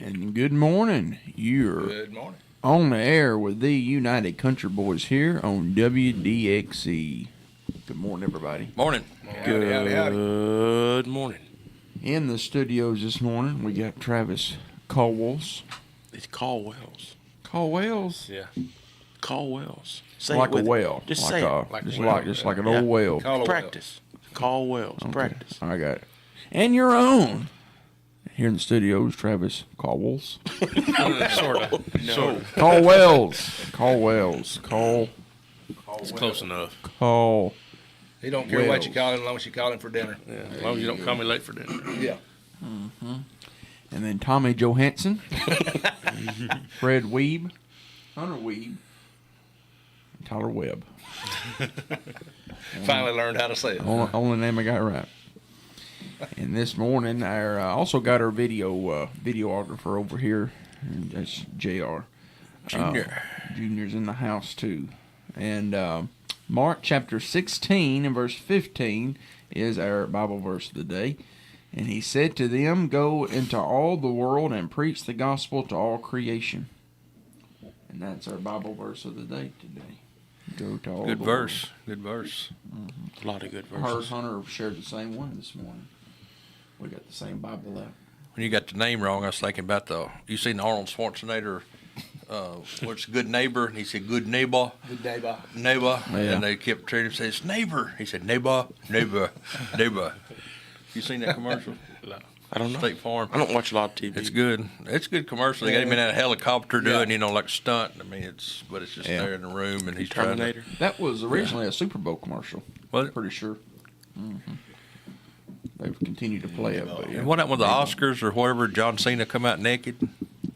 And good morning. You're Good morning. on the air with the United Country Boys here on WDXE. Good morning, everybody. Morning. Howdy. Good morning. In the studios this morning, we got Travis Caldwells. It's Caldwells. Caldwells? Yeah. Caldwells. Say Like it with a whale. Just like say a, it. just like an Yeah. old whale. Call a Practice. Caldwells. Okay. Practice. I got it. And your own. Here in the studios, Travis Caldwells. Sort of. No. Caldwells. Caldwells. It's close enough. Call. He don't care what you call him as long as you call him for dinner. Yeah. As long as you don't call me late for dinner. Yeah. And then Tommy Johansson. Fred Weeb. Hunter Weeb. And Tyler Webb. Finally learned how to say it. Only name I got right. And this morning, I also got our videographer over here. And that's JR. Junior. Junior's in the house, too. And Mark chapter 16 and verse 15 is our Bible verse of the day. And he said to them, "Go into all the world and preach the gospel to all creation." And that's our Bible verse of the day today. Go to all Good the verse. Good verse. Mm-hmm. A lot of good world. verses. Hunter shared the same one this morning. We got the same Bible out. When you got the name wrong, I was thinking about you seen Arnold Schwarzenegger, what's good neighbor? And he said, good neighbor. Good day, bye. Neighbor. Yeah. And they kept treating him, says, neighbor. He said, neighbor, neighbor, neighbor. You seen that commercial? I don't know. State Farm. I don't watch a lot of TV. It's good. It's a good commercial. They got him in that helicopter doing, like stunt. I mean, it's just Yeah. there in the room, and he's Terminator. trying That was originally a Super Bowl commercial. Was it? Pretty sure. They've continued to play it, but to. yeah. And what happened with the Oscars or whatever? John Cena come out naked.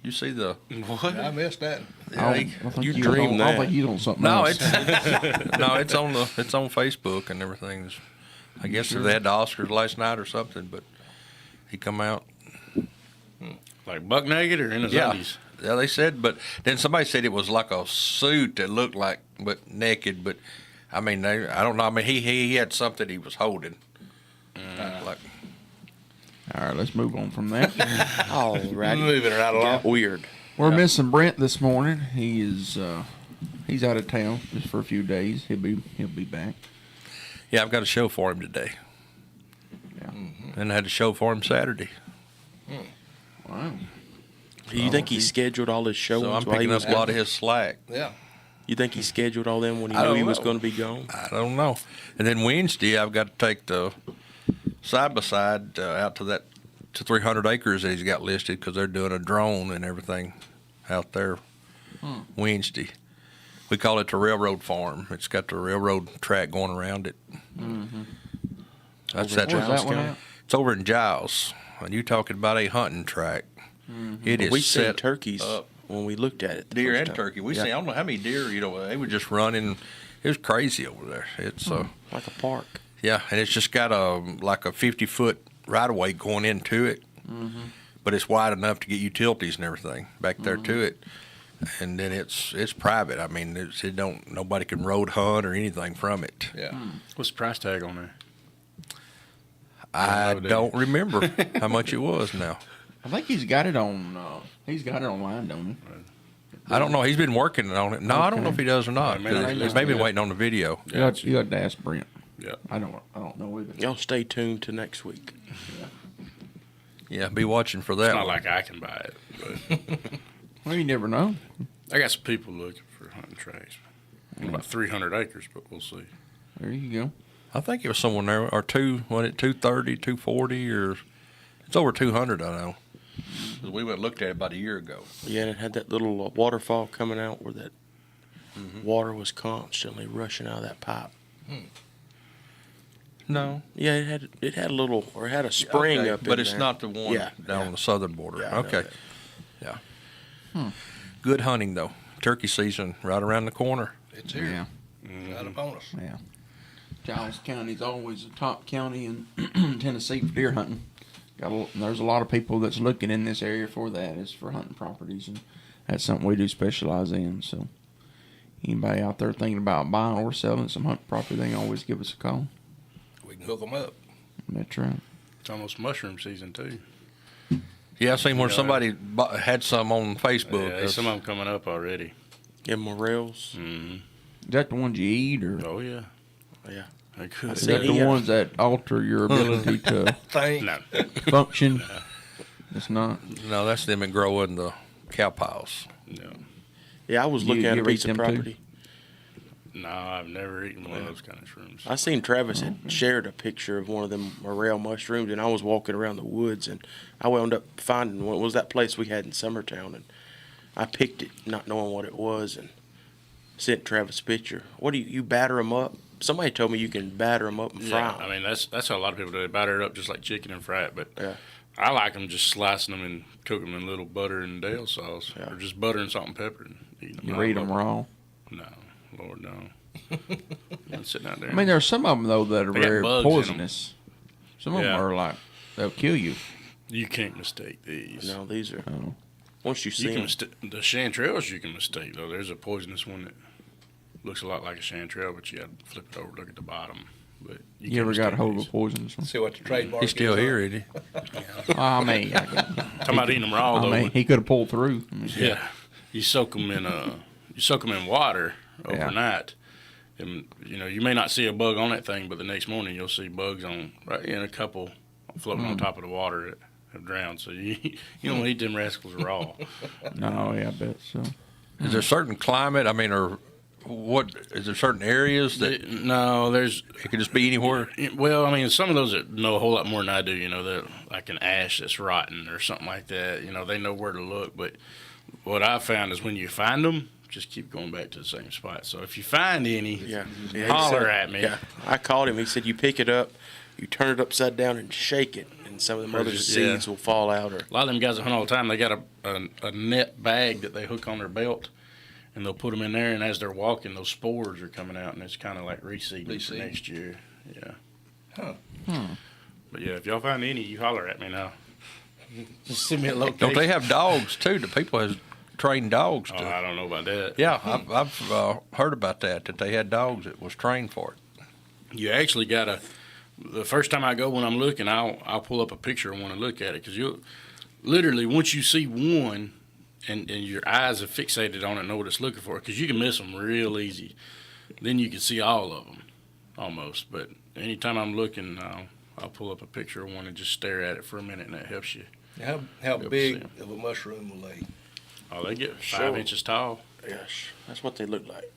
You see the? What? I missed that. I think You you dreamed I that. think you on something No, else. it's it's on Facebook and everything. I guess they had the Oscars last night or something, but he come out. Like buck naked or in his Yeah. undies? Yeah, they said, but then somebody said it was like a suit that looked like, but naked. But I mean, I don't know. I mean, he had something he was holding. Like, All right, let's move on from that. All right. Moving right along. Got weird. We're missing Brent this morning. He is he's out of town just for a few days. He'll be back. yeah, I've got a show for him today, Yeah. and I had a show for him Saturday. Wow. Do you think he scheduled all his shows So I'm while he picking was up a lot of gone? his slack. Yeah. You think he scheduled all them when he I knew don't he was know. going to be gone? I don't know. And then Wednesday, I've got to take the side by side out to 300 acres that he's got listed because they're doing a drone and everything out there Wednesday. We call it the railroad farm. It's got the railroad track going around it. That's that. Where's that one County? at? It's over in Giles. And you talking about a hunting track? It is We seen set turkeys up. when we looked at it. the Deer first and time. turkey. We Yeah. see. I don't know how many deer. They were just running. It was crazy over there. It's Like a park. yeah, and it's just got like a 50-foot right of way going into it, but it's wide enough to get utilities and everything back there to it. And then it's private. I mean, nobody can road hunt or anything from it. Yeah. What's the price tag on there? I know, do don't remember how much it was now. I think he's got it on. He's got it online, don't he? I don't know. He's been working on it. No, I don't know if he does or not. I mean, I He's just- maybe yeah. waiting on the video. You got to ask Brent. Yeah. I don't know either. Y'all stay tuned to next week. Yeah, be watching for that It's not one. like I can buy it, but Well, you never know. I got some people looking for hunting tracks. About 300 acres, but we'll see. There you go. I think it was somewhere there, or 230, 240, or it's over 200, I know. 'Cause we went and looked at it about a year ago. Yeah, and it had that little waterfall coming out where that water was constantly rushing out of that pipe. No. Yeah, it had a little, or it had a spring Okay, up in but it's there. not the one Yeah, down yeah. on the southern border. Yeah, I know okay. that. Yeah. Good hunting, though. Turkey season right around the corner. It's here. Yeah. Right upon us. Yeah. Giles County's always a top county in Tennessee for deer hunting. There's a lot of people that's looking in this area for that. It's for hunting properties, and that's something we do specialize in. So anybody out there thinking about buying or selling some hunting property, they can always give us a call. We can hook them up. That's right. It's almost mushroom season, too. Yeah, I seen where Yeah. somebody had some on Facebook. Yeah, there's some of them coming up already. Yeah, morels. Mm-hmm. Is that the ones you eat, or Oh yeah. Yeah. They I could. is see. that the Yeah. ones that alter your ability to Thing. No. function? It's not. No, that's them that grow in the cow piles. No. Yeah, I was You- looking you at a ever eat piece of them too? property. No, I've never eaten one of those kind of shrooms. I seen Travis had shared a picture of one of them morel mushrooms, and I was walking around the woods, and I wound up finding what was that place we had in Summertown, and I picked it, not knowing what it was, and sent Travis a picture. What do you batter them up? Somebody told me you can batter them up and fry Yeah, 'em. I mean that's how a lot of people do. They batter it up just like chicken and fry it. But Yeah. I like them just slicing them and cooking them in little butter and Dale sauce, Yeah. or just butter and salt and pepper and eating them. You eat them raw. No, Lord no. I'm sitting out there. I mean, there's some of them though that are They got very bugs in 'em. poisonous. Some of them Yeah. are like they'll kill you. you can't mistake these. No, these are. Oh. Once you You see can them, the chanterelles you can mistake though. There's a poisonous one that looks a lot like a chanterelle, but you got to flip it over, look at the bottom. But You can't ever got mistake a hold of these. a poisonous one? See what the trademark He's still is on here, it. isn't he? I mean, Talking about eating them raw though. he could have pulled through. I mean, Yeah, you soak them in water overnight, and you may not see a bug on that thing, but the next morning you'll see bugs on right in a couple floating on top of the water that have drowned. So you don't eat them rascals raw. No, yeah, I bet so. Is there a certain climate? I mean, or what? Is there certain areas that No, there's it could just be anywhere? well, I mean, some of those that know a whole lot more than I do. That like an ash that's rotten or something like that. They know where to look. But what I found is when you find them, just keep going back to the same spot. So if you find any, yeah, he holler said- at me. Yeah, I called him. He said you pick it up, you turn it upside down and shake it, and some of them Or other just- seeds yeah. will fall out. Or A lot of them guys that hunt all the time, they got a net bag that they hook on their belt, and they'll put them in there, and as they're walking, those spores are coming out, and it's kind of like reseeding for next year. Yeah. Huh. But yeah, if y'all find any, you holler at me now. Just send me a location. Don't they have dogs too? The people has trained dogs Oh, to. I don't know about that. Yeah, I've heard about that they had dogs that was trained for it. You actually gotta. The first time I go, when I'm looking, I'll pull up a picture and want to look at it, because you literally once you see one, and your eyes are fixated on it, and know what it's looking for, because you can miss them real easy. Then you can see all of them, almost. But anytime I'm looking, I'll pull up a picture of one and just stare at it for a minute, and that helps you. How Yep, see big 'em. of a mushroom will they? Oh, they get Sure. 5 inches tall. yes, that's what they look like.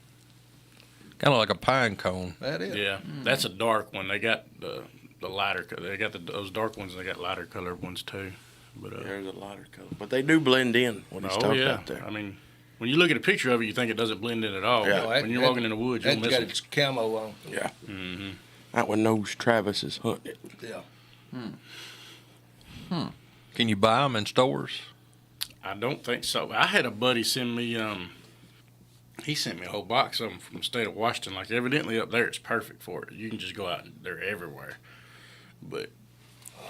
Kind of like a pine cone. That is. Yeah, that's a dark one. They got the lighter. They got those dark ones. And they got lighter colored ones too. But There's a lighter color, but they do blend in when he's oh talking yeah, out there. I mean, when you look at a picture of it, you think it doesn't blend in at all. Yeah. But when you're walking in the woods, you'll That's miss got it. its camo on. Yeah, Mm-hmm. that one knows Travis is hunting it. Yeah. Can you buy them in stores? I don't think so. I had a buddy send me. He sent me a whole box of them from the state of Washington. Like evidently up there, it's perfect for it. You can just go out and they're everywhere. But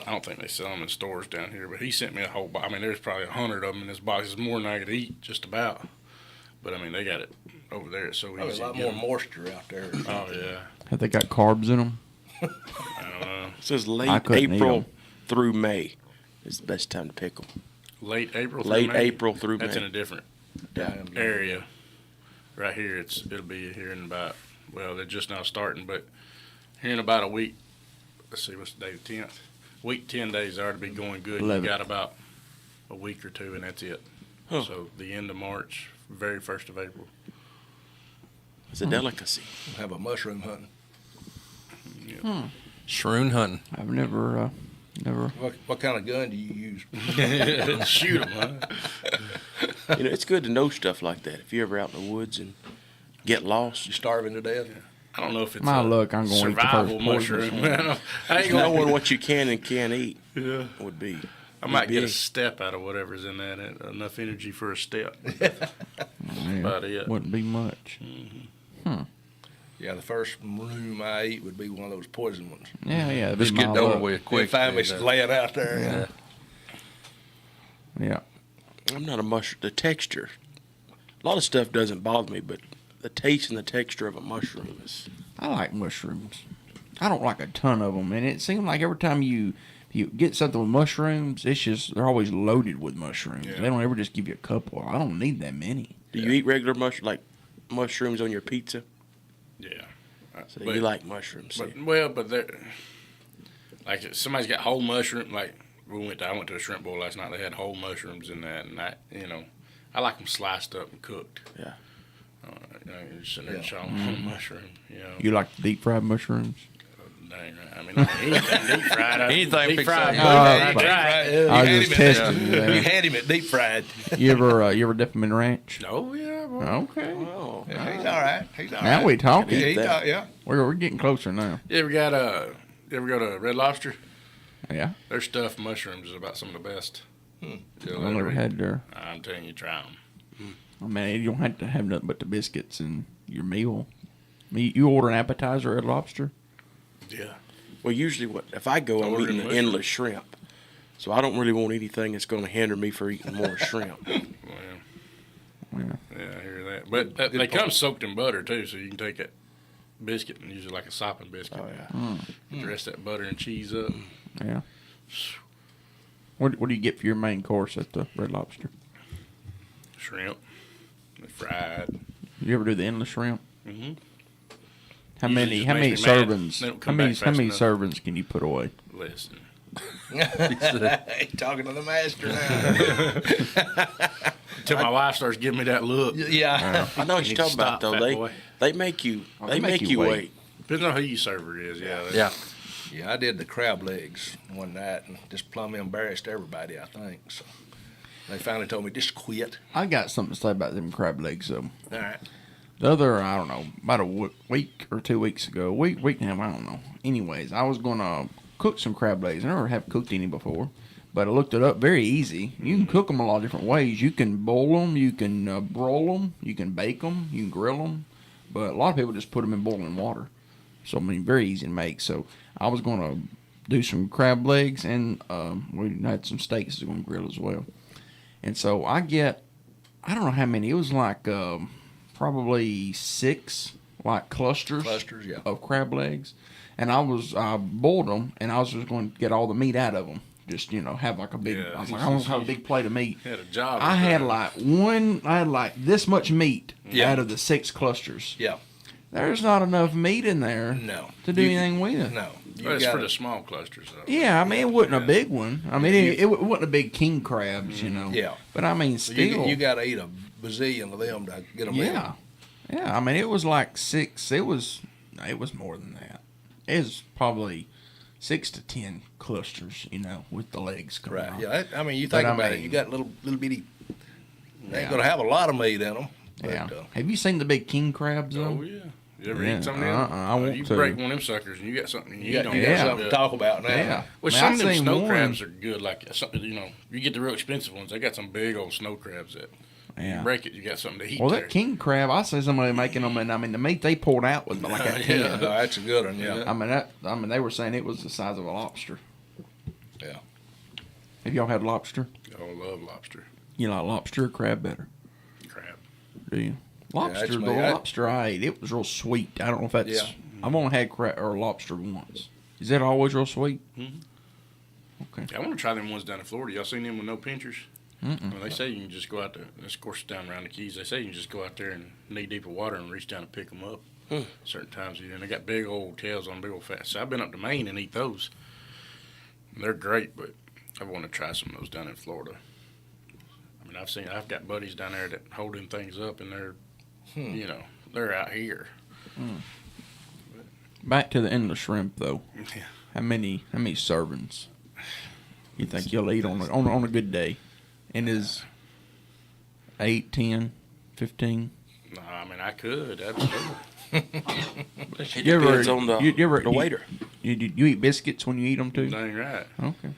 I don't think they sell them in stores down here. But he sent me a whole box. I mean, there's probably 100 of them in this box. It's more than I could eat, just about. But I mean, they got it over there. It's so Probably easy. a lot to get more 'em. moisture out there. Oh yeah. Have they got carbs in them? I don't know. It says I late couldn't eat April 'em. through May is the best time to pick them. Late April. through Late May? April through That's May. in a different Yeah. area. Right here, it'll be here in about, well, they're just now starting, but here in about a week. Let's see, what's the day? The 10th. Week 10 days are to be going good. 11. You got about a week or two, and that's it. Huh. So the end of March, very 1st of April. It's a delicacy. Have a mushroom hunting. Shroon hunting. I've never. What kind of gun do you use? Shoot them, huh? It's good to know stuff like that. If you're ever out in the woods and get lost, You starving to death? I don't know if it's My a luck, I'm going to eat the survival first poisonous mushroom. one. I ain't knowing gonna, what you can and can't eat yeah. would be. I might get a big. step out of whatever's in that. Enough energy for a step. Yeah, about it. Wouldn't be much. Yeah, the first room I eat would be one of those poison ones. Yeah, yeah. that'd Just be get my it over luck. with quick. They find me and, laying out there. Yeah. Yeah. I'm not a mushroom. The texture, a lot of stuff doesn't bother me, but the taste and the texture of a mushroom is. I like mushrooms. I don't like a ton of them, and it seems like every time you you get something with mushrooms, it's just they're always loaded with mushrooms. Yeah. They don't ever just give you a couple. I don't need that many. Do you eat regular mushrooms on your pizza? Yeah. So you like mushrooms? But they're like if somebody's got whole mushroom. Like I went to a shrimp boil last night. They had whole mushrooms in that, and I like them sliced up and cooked. Yeah. You're sitting there chowing on a mushroom. You like deep fried mushrooms? Dang right. I mean, anything deep fried. Anything deep fixed fried. up. I was just testing you You there. had him at deep fried. You ever dip them in ranch? Oh yeah. Boy. Okay. Oh. Yeah, he's all right. He's all Now right. we talking. Yeah. We're getting closer now. You ever go to Red Lobster? Yeah. Their stuffed mushrooms is about some of the best. I've never had their. I'm telling you, try them. I mean, you don't have to have nothing but the biscuits and your meal. I mean, you order an appetizer at Lobster? Yeah. Well, usually if I go, I'm Ordering eating mushrooms. endless shrimp. So I don't really want anything that's going to hinder me for eating more shrimp. Well, Yeah. yeah, I hear that. But they come soaked in butter too, so you can take that biscuit and use it like a sopping biscuit. Oh yeah. Dress that butter and cheese up. Yeah. What do you get for your main course at the Red Lobster? Shrimp, fried. You ever do the endless shrimp? Mm-hmm. How Usually many just how makes many me mad. servings? They don't How come many back fast enough. servings can you put away? Listen. He's talking to the master now. Until my wife starts giving me that look. Yeah. I know what you're talking about, though. They make you wait. Depends on who your server is. Yeah. Yeah. Yeah, I did the crab legs one night and just plumb embarrassed everybody, I think. So they finally told me, just quit. I got something to say about them crab legs though. All right. The other, I don't know, about a week or 2 weeks ago, week and a half, I don't know. Anyways, I was gonna cook some crab legs. I never have cooked any before, but I looked it up. Very easy. You can cook them a lot of different ways. You can boil them, you can broil them, you can bake them, you can grill them. But a lot of people just put them in boiling water. So I mean, very easy to make. So I was gonna do some crab legs, and we had some steaks to go and grill as well. And so I don't know how many. It was like probably 6 like clusters Yeah. of crab legs, and I boiled them, and I was just going to get all the meat out of them. Just have like a big. Yeah. I was like, I want to have a big plate of meat. Had a job. I had like this much meat Yeah. out of the 6 clusters. Yeah. There's not enough meat in there No. to do anything with. No. But it's for the small clusters, though. Yeah, I mean, it wasn't a big one. I mean, it wasn't a big king crabs, Yeah. But I mean, So still. you got to eat a bazillion of them to get them in. Yeah. I mean, it was like 6. It was more than that. It was probably 6 to 10 clusters, with the legs coming Right. off. Yeah. I mean, you think about it. You got little bitty. They ain't going to have a lot of meat in them. But, Yeah. Have you seen the big king crabs though? Oh, yeah. You ever Yeah, eat some of them? I want you to. break one of them suckers and you got something you eat on you that. got something to talk about now. Yeah. Well, Man, some I of them seen snow one. crabs are good. Like something, you get the real expensive ones. They got some big old snow crabs that Yeah. you break it, you got something to eat. Well, there. that king crab, I see somebody making them, and I mean, the meat they pulled out was like a 10. No, that's a good one. Yeah. I mean, they were saying it was the size of a lobster. Yeah. Have y'all had lobster? Oh, I love lobster You like lobster or crab better? crab. Do you? Lobster, that's the me. lobster I ate, it was real sweet. I don't know if that's. Yeah. I've only had crab or lobster once. Is that always real sweet? Mhm. Okay. I want to try them ones down in Florida. Y'all seen them with no pinchers? Mm-mm. Well, they say you can just go out there. This course down around the Keys. They say you can just go out there and knee deep of water and reach down and pick them up. Certain times of year, and they got big old tails on big old fat. So I've been up to Maine and eat those. They're great, but I want to try some of those down in Florida. I mean, I've got buddies down there that hold them things up, and they're, they're out here. Back to the endless shrimp though. Yeah. How many servings you think you'll eat on a good day? And is 8, 10, 15? No, I mean I could absolutely. It depends on the waiter. You eat biscuits when you eat them too? Dang right. Okay.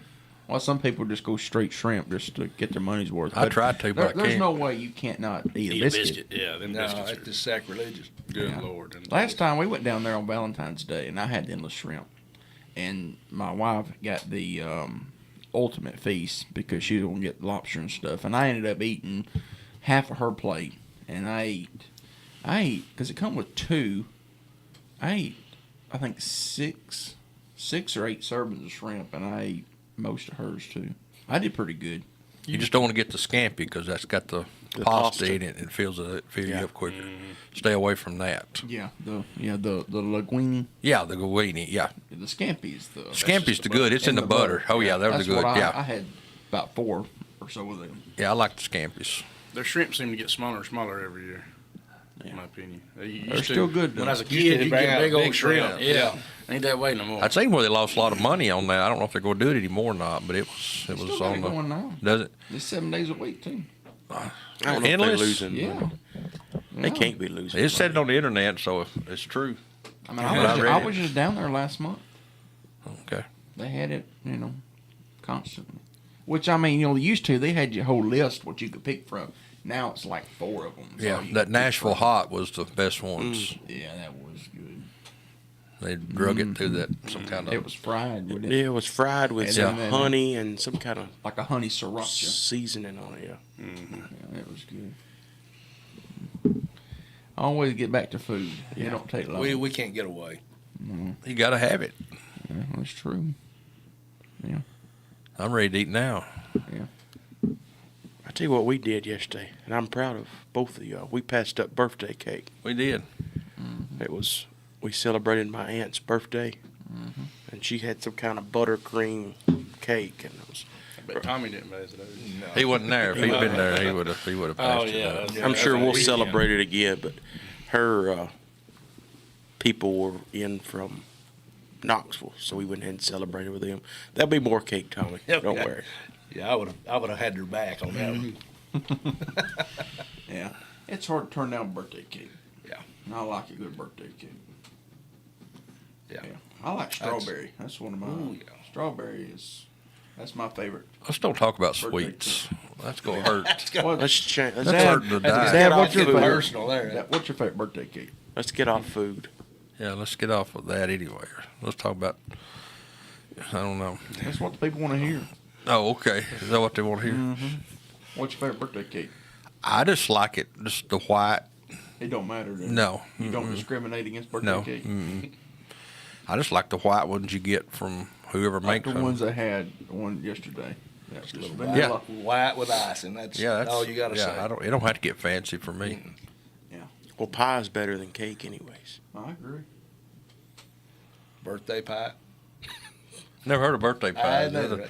Well, some people just go straight shrimp just to get their money's worth. I But tried to, but I there's can't. no way you can't not eat a biscuit. Yeah, them No, biscuits it's are just sacrilegious. good, Yeah. Lord. And Last time we went down there on Valentine's Day, and I had the endless shrimp, and my wife got the ultimate feast because she was gonna get lobster and stuff, and I ended up eating half of her plate, and I ate because it come with 2. I ate I think 6 or 8 servings of shrimp, and I ate most of hers too. I did pretty good. You just don't want to get the scampi because that's got the The pasta pasta. in it and fills you Yeah. up quicker. Stay away from that. Yeah, the linguine, Yeah, the guini. Yeah, the scampi's the scampi's the good. It's in the butter. Oh yeah, those are That's good. what Yeah, I had about 4 or so of them. yeah, I like the scampis. Their shrimp seem to get smaller and smaller every year. In my opinion, They're still good, When though. I was a Used to kid, you bring get out big old big shrimp. shrimp. Yeah. Ain't that way no more. I'd seen where they lost a lot of money on that. I don't know if they're going to do it anymore or not, but it was Still got on it the. going now. Does it? It's 7 days a week too. I don't know if Endless? they're losing. Yeah, They can't be losing. It said it money. on the internet, so it's true. I mean, Yeah, I I read was it. just down there last month. Okay. They had it, constantly. Which I mean, used to they had your whole list what you could pick from. Now it's like 4 of them. Yeah, that Nashville hot was the best ones. Yeah, that was good. They drug it through that some kind of. It was fried with it, Yeah, it was fried with And some then- honey and some kind of like a honey sriracha. seasoning on it. Yeah. Yeah, it was good. I always get back to food. It don't take long. We can't get away. You got to have it. Yeah, that's true. I'm ready to eat now. I tell you what we did yesterday, and I'm proud of both of y'all. We passed up birthday cake. We did. We celebrated my aunt's birthday, and she had some kind of buttercream cake, and it was. I bet Tommy didn't pass it over. No. He wasn't there. If he'd been there, he would have passed Oh, it yeah. out. that's- I'm sure we'll weekend. celebrate it again, but her people were in from Knoxville, so we went ahead and celebrated with them. There'll be more cake, Tommy. Don't Okay. worry. Yeah, I would have had their back on that one. Yeah. It's hard to turn down birthday cake. Yeah. And I like a good birthday cake. Yeah. I like strawberry. That's one of mine. Ooh, yeah. Strawberry that's my favorite. Let's don't talk about Birthday sweets. That's going to hurt. What, Let's change. That's Dad, hurting the diet. Dad, I'll what's your get favorite? personal there. What's your favorite birthday cake? Let's get off food. Yeah, let's get off of that anyway. Let's talk about. I don't know. That's what the people want to hear. Oh, okay. Is that what they want to hear? What's your favorite birthday cake? I just like it, just the white. It don't matter. does it? No. You don't discriminate against birthday No. cake? I just like the white ones you get from whoever Like makes the them. ones I had one yesterday. That's just Little vanilla. white with icing. That's, Yeah, that's all you got to yeah, say. It don't have to get fancy for me. Well, pie is better than cake, anyways. I agree. Birthday pie. Never heard of birthday pie. I never.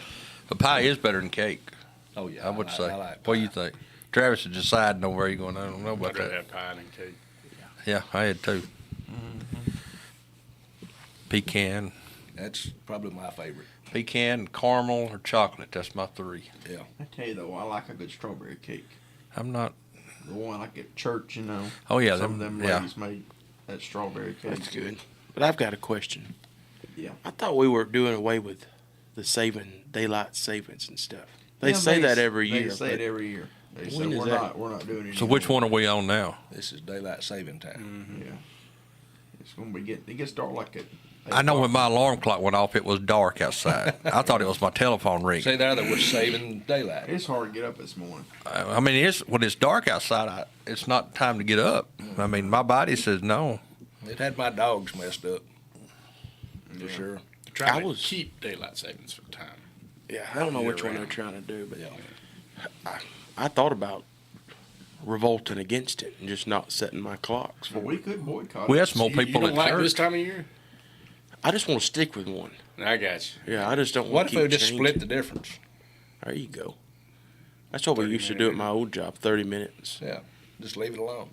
But pie is better than cake, Oh yeah, I would say. I like What do you pie. think? Travis is deciding on where you going. I don't know about I'd rather that. have pie than cake. Yeah, I had too. Pecan, That's probably my favorite. pecan, caramel, or chocolate. That's my 3. I tell you though, I like a good strawberry cake. I'm not. The one like at church, Oh yeah, some of them yeah. ladies made that strawberry cake. That's good. But I've got a question. Yeah. I thought we were doing away with the daylight savings and stuff. They Yeah, say that every They year. say but it every year. They say When is we're that? not doing it. So which one are we on now? This is daylight saving time. Yeah. It's gonna be it gets dark like at. I know when my alarm clock went off, it was dark outside. I thought it was my telephone ringing. Say there that we're saving daylight. It's hard to get up this morning. I mean, when it's dark outside, it's not time to get up. I mean, my body says no. It had my dogs messed up. For Yeah. sure. Try I to was- keep daylight savings for time. Yeah, I don't know which one Year they're trying to do, but Yeah. I thought about revolting against it and just not setting my clocks for Well, we it. could boycott. We it. had some more You people don't at like church. this time of year? I just want to stick with one. I got you. Yeah, I just don't What want if to we keep just changing. split the difference? There you go. That's what we used to do at my old job, 30 minutes. Yeah. Just leave it alone.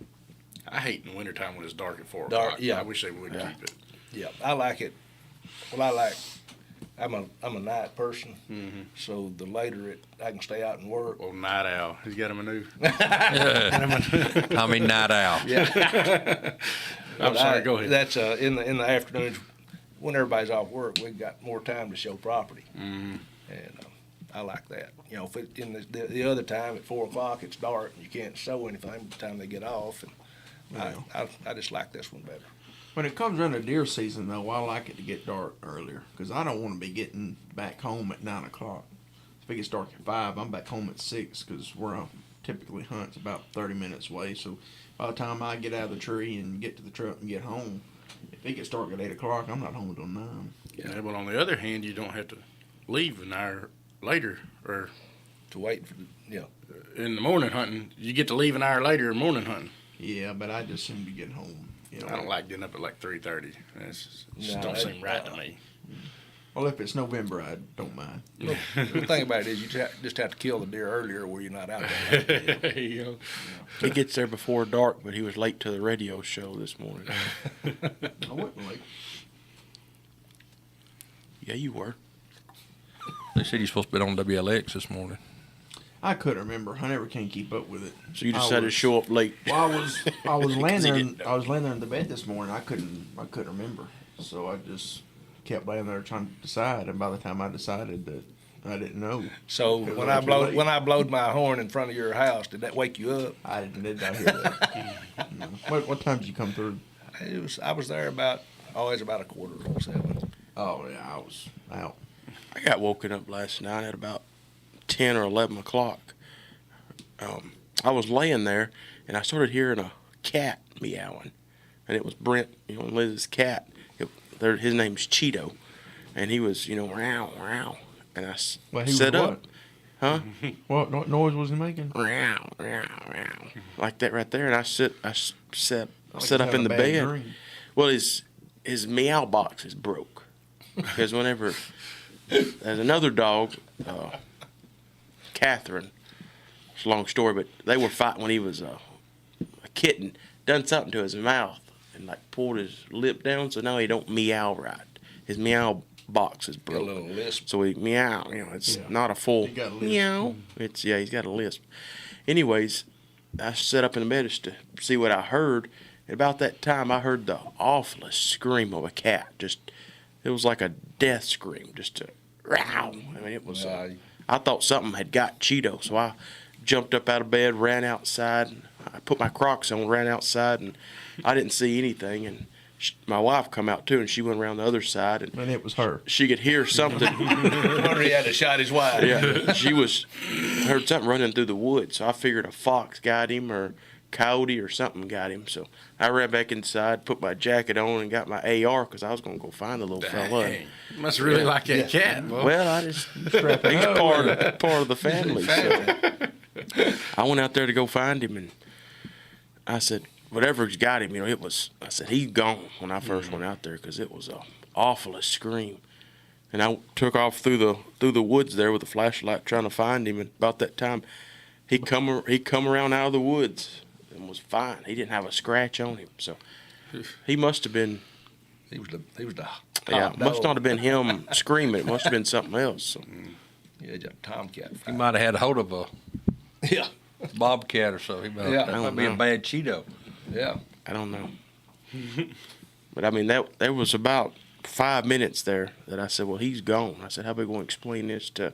I hate in the wintertime when it's dark at 4 Dark, o'clock. yeah. I wish they would Yeah. keep it. Yeah. I like it. Well, I'm a night person, so the later I can stay out and work. Oh, night owl. He's got him a new. I mean, night owl. I'm sorry, go ahead. That's in the afternoons when everybody's off work. We've got more time to show property, and I like that. You know, if it, in the other time at 4 o'clock it's dark and you can't show anything by the time they get off, and I just like this one better. When it comes around to deer season, though, I like it to get dark earlier because I don't want to be getting back home at 9 o'clock. If it gets dark at 5, I'm back home at 6 because where I typically hunt's about 30 minutes away. So by the time I get out of the tree and get to the truck and get home, if it gets dark at 8 o'clock, I'm not home until 9. Yeah, but on the other hand, you don't have to leave an hour later, or To wait for in the morning hunting. You get to leave an hour later in morning hunting. Yeah, but I just seem to get home. You know, I don't like getting up at like 3:30. Just No, don't that- seem right to me. Well, if it's November, I don't mind. The thing about it is you just have to kill the deer earlier where you're not out there. You know? He gets there before dark, but he was late to the radio show this morning. I wasn't late. Yeah, you were. They said he's supposed to be on WLX this morning. I couldn't remember. I never can keep up with it. So you I decided to was- show up late. Well, I was laying Because he there. didn't know. I was laying there in the bed this morning. I couldn't remember. So I just kept laying there trying to decide. And by the time I decided that I didn't know, So It was when all I too blowed late. when I blowed my horn in front of your house, did that wake you up? I did not hear that. No. What time did you come through? I was there always about 6:45. Oh yeah, I was out. I got woken up last night at about 10 or 11 o'clock. I was laying there, and I started hearing a cat meowing. And it was Brent, Liz's cat. His name's Cheeto. And he was, meow, meow. And I Well, he was set up. what? Huh? What noise was he making? Meow, meow, meow. Like that right there. And I set Like set he's up having in a the bad bed. dream. Well, his meow box is broke. Because whenever there's another dog, Catherine, it's a long story, but they were fighting when he was a kitten, done something to his mouth and like pulled his lip down, so now he don't meow right. His meow box is Got a broke. little lisp. So he meow, it's Yeah. not a full He got a lisp. meow. He's got a lisp. Anyways, I sat up in the bed just to see what I heard. And about that time, I heard the awfulest scream of a cat. It was like a death scream, just a row. I mean, it was. I thought something had got Cheeto, so I jumped up out of bed, ran outside. And I put my Crocs on, ran outside, and I didn't see anything. And my wife come out too, and she went around the other side, and And it was her. she could hear something. Wonder he had to shot his wife. Yeah, she heard something running through the woods, so I figured a fox got him or coyote or something got him. So I ran back inside, put my jacket on, and got my AR because I was going to go find the little fella. Dang. You must really like that cat. Boy. Well, I just he's part of the family. So I went out there to go find him, and I said, whatever's got him, I said, he's gone when I first went out there because it was a awfulest scream. And I took off through the woods there with a flashlight trying to find him. And about that time, he come around out of the woods and was fine. He didn't have a scratch on him, so he must have been. He was the Yeah, top it must dog. not have been him screaming. It must have been something else. So. Yeah, just a tomcat. He might have had hold of a Yeah, bobcat or so. That Yeah. might be a bad Cheeto. yeah. I don't know. But I mean, there was about 5 minutes there that I said, well, he's gone. I said, how are we going to explain this to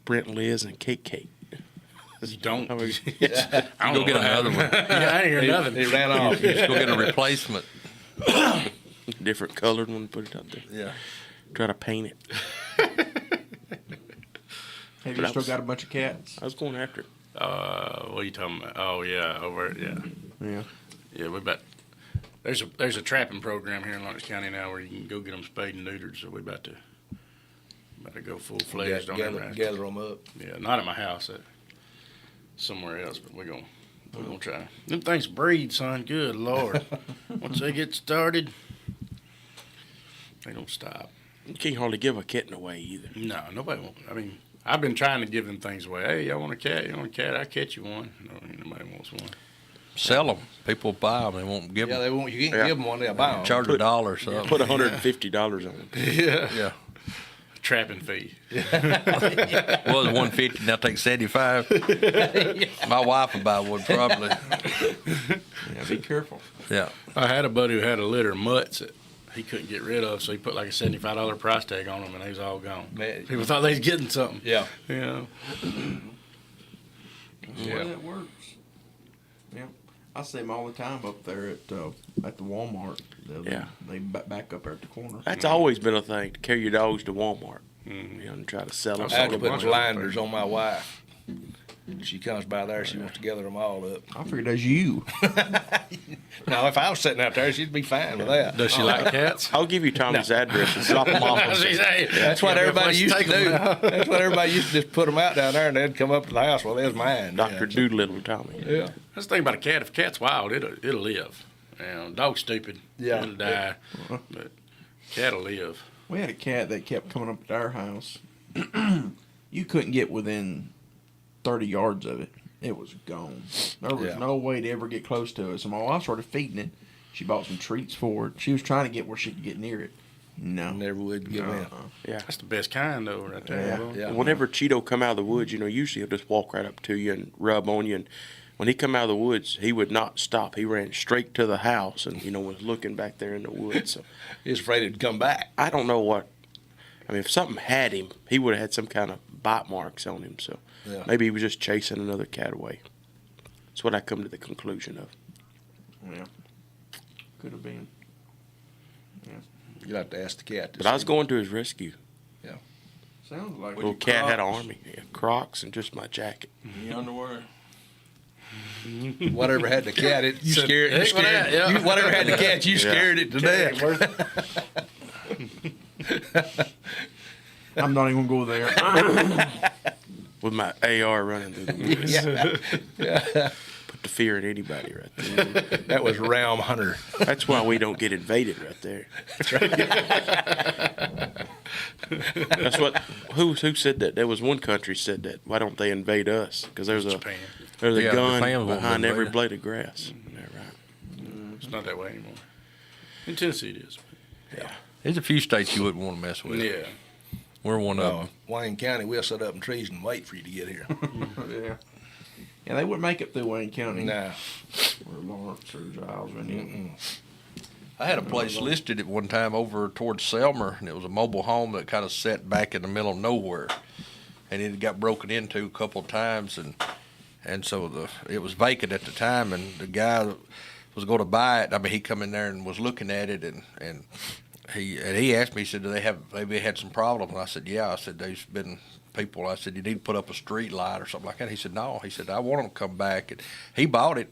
Brent, Liz, and Kate? You don't. How we- I Go get another one. Yeah, I ain't hear nothing. He ran off. Just go get a replacement. Different colored one, put it up there. Yeah. Try to paint it. Have But you I still was- got a bunch of cats? I was going after it. What are you talking about? Oh yeah, Yeah. yeah. We about there's a trapping program here in Lawrence County now where you can go get them spayed and neutered. So we about to go full fledged on that. Gather them up. Yeah, not at my house, somewhere else. But we're gonna try. Them things breed, son. Good Lord. Once they get started, they don't stop. You can't hardly give a kitten away either. No, nobody wants. I mean, I've been trying to give them things away. Hey, y'all want a cat? You want a cat? I'll catch you one. No, nobody wants one. Sell them. People buy them. They won't give Yeah, them. they won't. You can't Yeah. give them one. They'll buy them. Charge $1 or something. Put $150 on it. Yeah. Yeah. Trapping fee. Was $150, now take $75. My wife would buy one probably. Yeah. Be careful. Yeah. I had a buddy who had a litter of mutts that he couldn't get rid of, so he put like a $75 price tag on them, and they was all gone. Man, People thought they was getting something. yeah. Yeah. Yeah. That works. Yeah. I see them all the time up there at the Walmart. Yeah. They back up there at the corner. That's always been a thing, to carry your dogs to Walmart. Mhm. And try to sell them. I had to Sold a put bunch of blinders on my wife. She comes by there, she wants to gather them all up. I figured that's you. Now, if I was sitting out there, she'd be fine with that. Does she like cats? I'll give you Tommy's address and drop them off. That's what everybody used to do. That's what everybody used to just put them out down there, and they'd come up to the house. Well, there's mine. Dr. Yeah. Doolittle Tommy. Yeah. That's the thing about a cat. If a cat's wild, it'll live. Dog's stupid. Yeah. It'll die. But cat'll live. We had a cat that kept coming up at our house. You couldn't get within 30 yards of it. It was gone. There was Yeah. no way to ever get close to it. So my wife started feeding it. She bought some treats for it. She was trying to get where she could get near it. No. Never would give in. Yeah. That's the best kind, though, right there. Yeah. Whenever Cheeto come out of the woods, usually he'll just walk right up to you and rub on you. And when he come out of the woods, he would not stop. He ran straight to the house and, was looking back there in the woods. So He was afraid it'd come back. I don't know what. I mean, if something had him, he would have had some kind of bite marks on him. So Yeah. maybe he was just chasing another cat away. That's what I come to the conclusion of. Yeah. Could have been. You'd have to ask the cat. But I was going to his rescue. Sounds like Little cat had an army. Yeah, Crocs and just my jacket. The underwear. Whatever had the cat, you scared. You heck with scared. that, yeah. Whatever had the cat, you scared it to death. I'm not even going to go there. With my AR running through the woods. Yeah. Put the fear in anybody right there. That was Realm Hunter. That's why we don't get invaded right there. That's what. Who said that? There was one country said that. Why don't they invade us? Because there's a Japan. there's a Yeah, gun Japan won't behind invade every us. blade of grass. Yeah, right. It's not that way anymore. In Tennessee, it is. There's a few states you wouldn't want to mess with. Yeah. We're one of them. Wayne County, we'll set up in trees and wait for you to get here. Yeah. Yeah, they wouldn't make it through Wayne County. Nah. Or Lawrence or Giles or anything. I had a place listed at one time over towards Selmer, and it was a mobile home that kind of sat back in the middle of nowhere, and it got broken into a couple of times, and so it was vacant at the time, and the guy that was going to buy it. I mean, he come in there and was looking at it, and he asked me. He said, "Do they maybe had some problems?" And I said, "Yeah." I said, "There's been people." I said, "You need to put up a street light or something like that." He said, "No." He said, "I want them to come back." And he bought it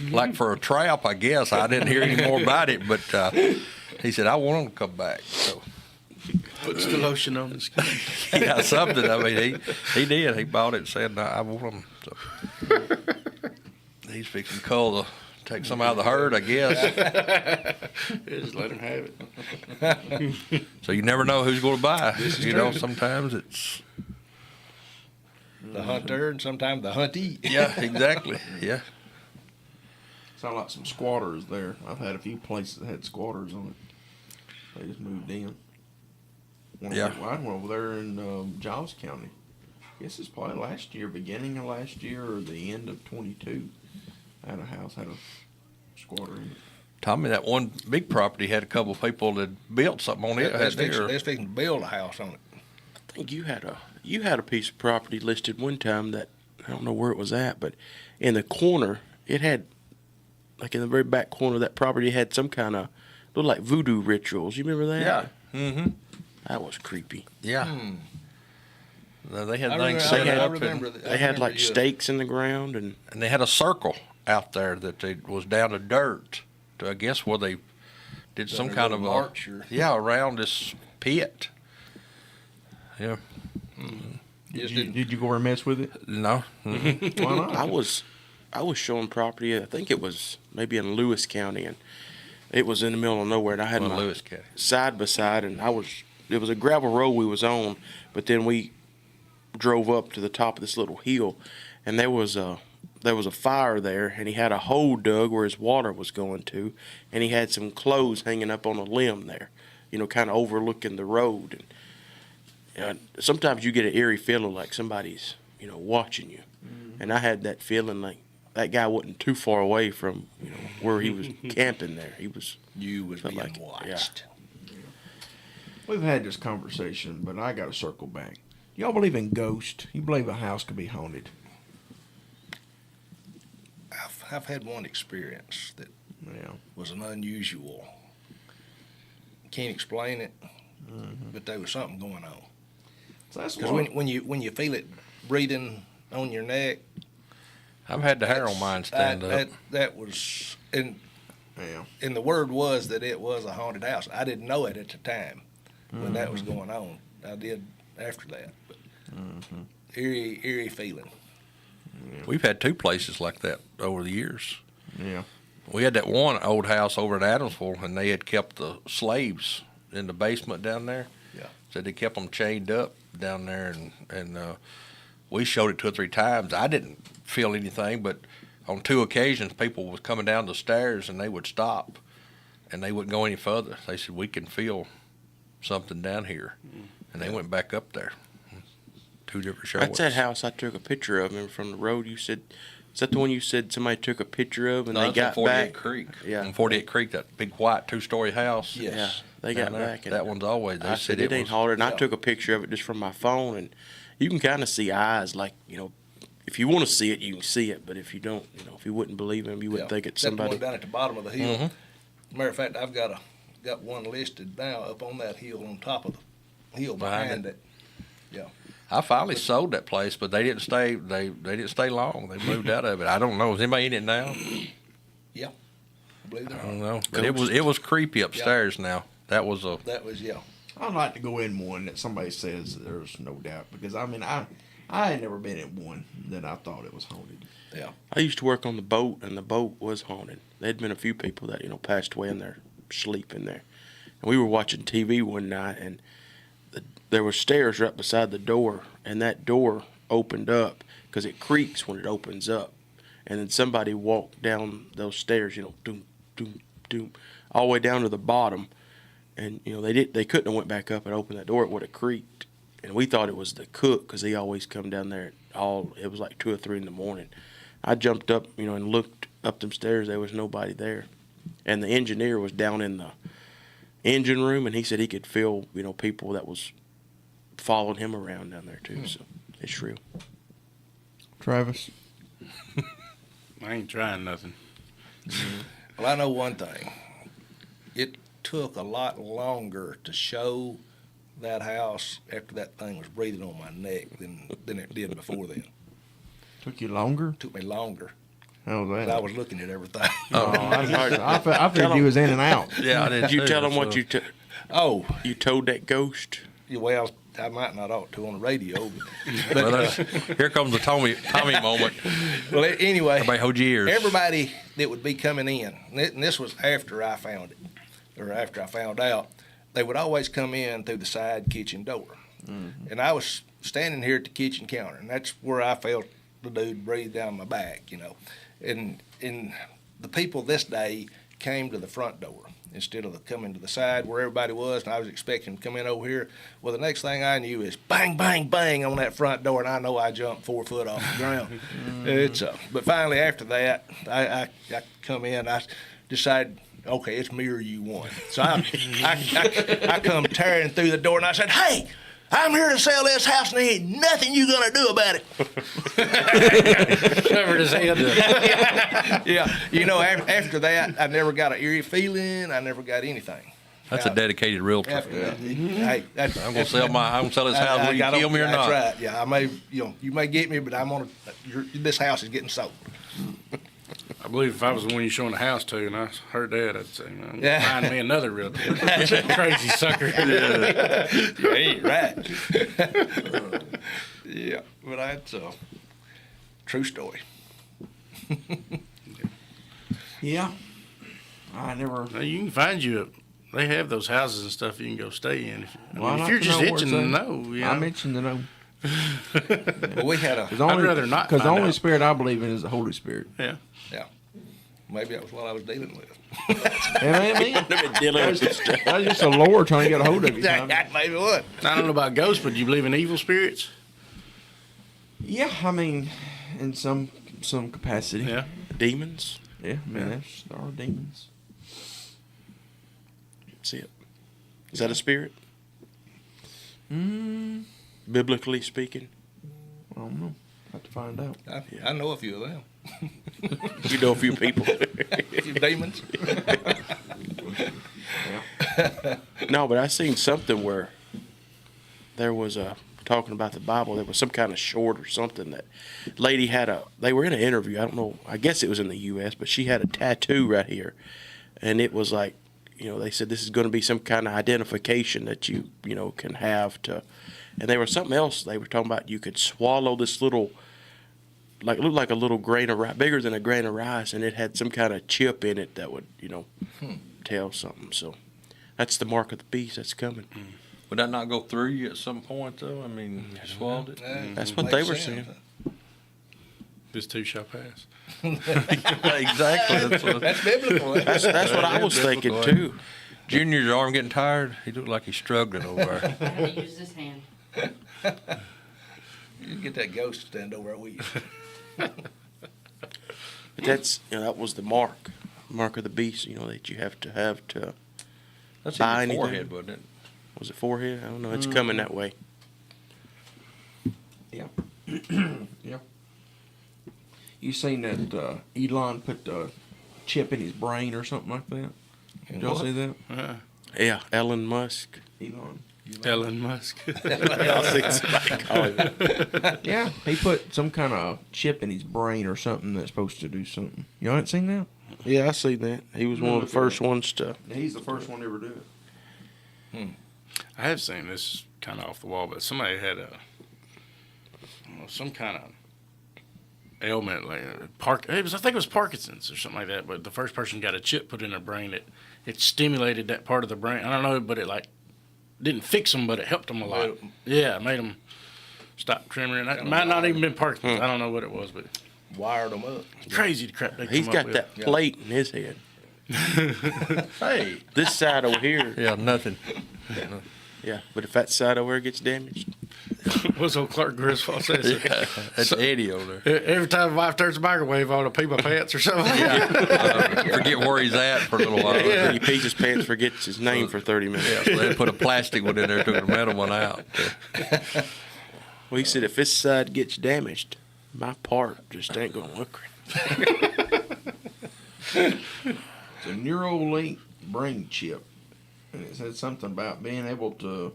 like for a trap, I guess. I didn't hear any more about it, but he said, "I want them to come back." So Puts the lotion on his skin. yeah, something. I mean, he did. He bought it and said, "No, I want them." So he's fixing to take some out of the herd, I guess. Just let him have it. So you never know who's going to buy. Sometimes it's The hunter and sometimes the huntee. yeah, exactly. Yeah. Sound like some squatters there. I've had a few places that had squatters on it. They just moved in. Yeah. I had one over there in Giles County. I guess it's probably last year, beginning of last year or the end of 22. I had a house, had a squatter in it. Tommy, that one big property had a couple of people that built something on it. They was fixing to build a house on it. I think you had a piece of property listed one time that I don't know where it was at, but in the corner it had, like in the very back corner of that property, it had some kind of looked like voodoo rituals. You remember that? Yeah. Mm-hmm. That was creepy. Yeah. No, they had I things remember- set I up, remember and, that. They had like stakes in the ground and they had a circle out there that was down to dirt. I guess where they did some a kind of little march or- around this pit. Yeah. Just Did you go over and mess with it? No. Why not? I was showing property. I think it was maybe in Lewis County, and it was in the middle of nowhere. And I had Well, my Lewis County. side by side, and it was a gravel road we was on, but then we drove up to the top of this little hill, and there was a fire there, and he had a hole dug where his water was going to, and he had some clothes hanging up on a limb there, kind of overlooking the road. And sometimes you get an eerie feeling like somebody's, watching you. Mm-hmm. And I had that feeling like that guy wasn't too far away from, where he was camping there. You was being like it, watched. We've had this conversation, but I got to circle back. Y'all believe in ghosts? You believe a house could be haunted? I've had one experience that Yeah. was an unusual. Can't explain it, but there was something going on. So that's Because when you feel it breathing on your neck. I've had the hair on mine stand up. That was, and Yeah. and the word was that it was a haunted house. I didn't know it at the time when that was going on. I did after that. But eerie feeling. We've had two places like that over the years. Yeah. We had that one old house over in Adamsville, and they had kept the slaves in the basement down there. Yeah. So they kept them chained up down there, and we showed it 2 or 3 times. I didn't feel anything, but on 2 occasions, people was coming down the stairs, and they would stop, and they wouldn't go any further. They said, we can feel something down here, and they went back up there. 2 different showers. That's that house I took a picture of. Remember from the road? You said, is that the one you said somebody took a picture of and No, they it's got on 48 back? Creek. Yeah. On 48 Creek, that big white 2-story house. Yes. Yeah, they got down there. back. And That one's always. They I said said it ain't was, haunted, and I Yeah. took a picture of it just from my phone, and you can kind of see eyes. Like, you know, if you want to see it, you can see it, but if you don't, you know, if you wouldn't believe him, you wouldn't think it's That one somebody. down at the bottom of the hill. Matter of fact, I've got one listed now up on that hill on top of the hill Behind behind it. I finally sold that place, but they didn't stay. They didn't stay long. They moved out of it. I don't know. Is anybody in it now? I believe it I or don't not. know. But it was creepy upstairs. Now that was a. That was I'd like to go in one that somebody says there's no doubt, because I mean I had never been in one that I thought it was haunted. I used to work on the boat, and the boat was haunted. There'd been a few people that, you know, passed away in their sleep in there. And we were watching TV one night, and there were stairs right beside the door, and that door opened up because it creaks when it opens up. And then somebody walked down those stairs, you know, doom, doom, doom, all the way down to the bottom. And, you know, they couldn't have went back up and opened that door. It would have creaked. And we thought it was the cook because he always come down there it was like 2 or 3 in the morning. I jumped up, you know, and looked up them stairs. There was nobody there. And the engineer was down in the engine room, and he said he could feel, you know, people that was following him around down there too. So it's real. Travis? I ain't trying nothing. Well, I know one thing. It took a lot longer to show that house after that thing was breathing on my neck than it did before then. Took you longer? It took me longer. How was that? I was looking at everything. I figured you was in and out. Yeah, I did. Did you too, tell him what so- You you told that ghost? well, I might not ought to on the radio. But, Well, here comes the Tommy moment. well, anyway, Everybody hold your ears. everybody that would be coming in, and this was after I found it, or after I found out, they would always come in through the side kitchen door. And I was standing here at the kitchen counter, and that's where I felt the dude breathe down my back, you know. And the people this day came to the front door instead of coming to the side where everybody was, and I was expecting to come in over here. Well, the next thing I knew is bang, bang, bang on that front door, and I know I jumped 4 foot off the ground. But finally after that, I come in, I decided, okay, it's me or you one. So I come tearing through the door, and I said, hey, I'm here to sell this house, and there ain't nothing you gonna do about it. Covered his head. Yeah, you know, after that, I never got an eerie feeling. I never got anything. That's a dedicated realtor. After that, hey, I'm gonna sell this house whether you kill me or not. That's right. Yeah, I may, you may get me, but I'm gonna. This house is getting sold. I believe if I was the one you showing the house to, and I heard that, I'd say, man, Yeah. find me another realtor. Crazy sucker. You ain't right. Yeah, but that's a true story. Yeah. I never. Now, you can find they have those houses and stuff you can go stay in. Why If not you're to just know where itching it's to at? know, you know. I'm itching to know. Well, we had a. I'd rather not Because the find only out. spirit I believe in is the Holy Spirit. Maybe that was what I was dealing with. Dealing with this stuff. That's just the Lord trying to get a hold of you. Tommy. That maybe what. I don't know about ghosts, but do you believe in evil spirits? Yeah, I mean, in some capacity. Yeah. Demons? Yeah, I mean, there are demons. That's it. Is that a spirit? Mm, Biblically speaking? I don't know. Have to find out. I know a few of them. You know a few people. A few demons. No, but I seen something where there was talking about the Bible, there was some kind of short or something that lady they were in an interview. I don't know. I guess it was in the U.S., but she had a tattoo right here. And it was like, they said this is going to be some kind of identification that you can have to. And there was something else they were talking about. You could swallow this little, it looked like a little grain of rice, bigger than a grain of rice, and it had some kind of chip in it that would, tell something. So that's the mark of the beast that's coming. Would that not go through you at some point, though? I mean, you swallowed it? That's what they were saying. This too shall pass. Exactly. That's biblical. That's what I was thinking, too. Junior's arm getting tired. He looked like he's struggling over there. I had to use this hand. You get that ghost to stand over with you. But that's, that was the mark of the beast, that you have to That's buy in the anything. forehead, wasn't it? Was it forehead? I don't know. It's coming that way. Yeah. Yeah. You seen that Elon put the chip in his brain or something like that? Did y'all see that? Yeah, Elon Musk. Elon Musk. I think somebody call him. Yeah, he put some kind of chip in his brain or something that's supposed to do something. Y'all ain't seen that? Yeah, I seen that. He was one of the first ones to. He's the first one to ever do it. I have seen this kind of off the wall, but somebody had some kind of ailment, I think it was Parkinson's or something like that. But the first person got a chip put in their brain that it stimulated that part of the brain. I don't know, but it didn't fix them, but it helped them a lot. Yeah, it made them stop trembling. It might not even been Parkinson's. I don't know what it was, but Wired them up. crazy the crap they He's come up got with. that plate in his head. Hey. This side over here. Yeah, nothing. Yeah, but if that side over here gets damaged. What's old Clark Griswold says? Yeah, that's Eddie over there. Every time my wife turns the microwave on, I pee my pants or something like that. Forget where he's at for a little while. He pees his pants, forgets his name for 30 minutes. Yeah, so they put a plastic one in there, took the metal one out. Well, he said if this side gets damaged, my part just ain't going to look right. It's a Neuralink brain chip. And it said something about being able to,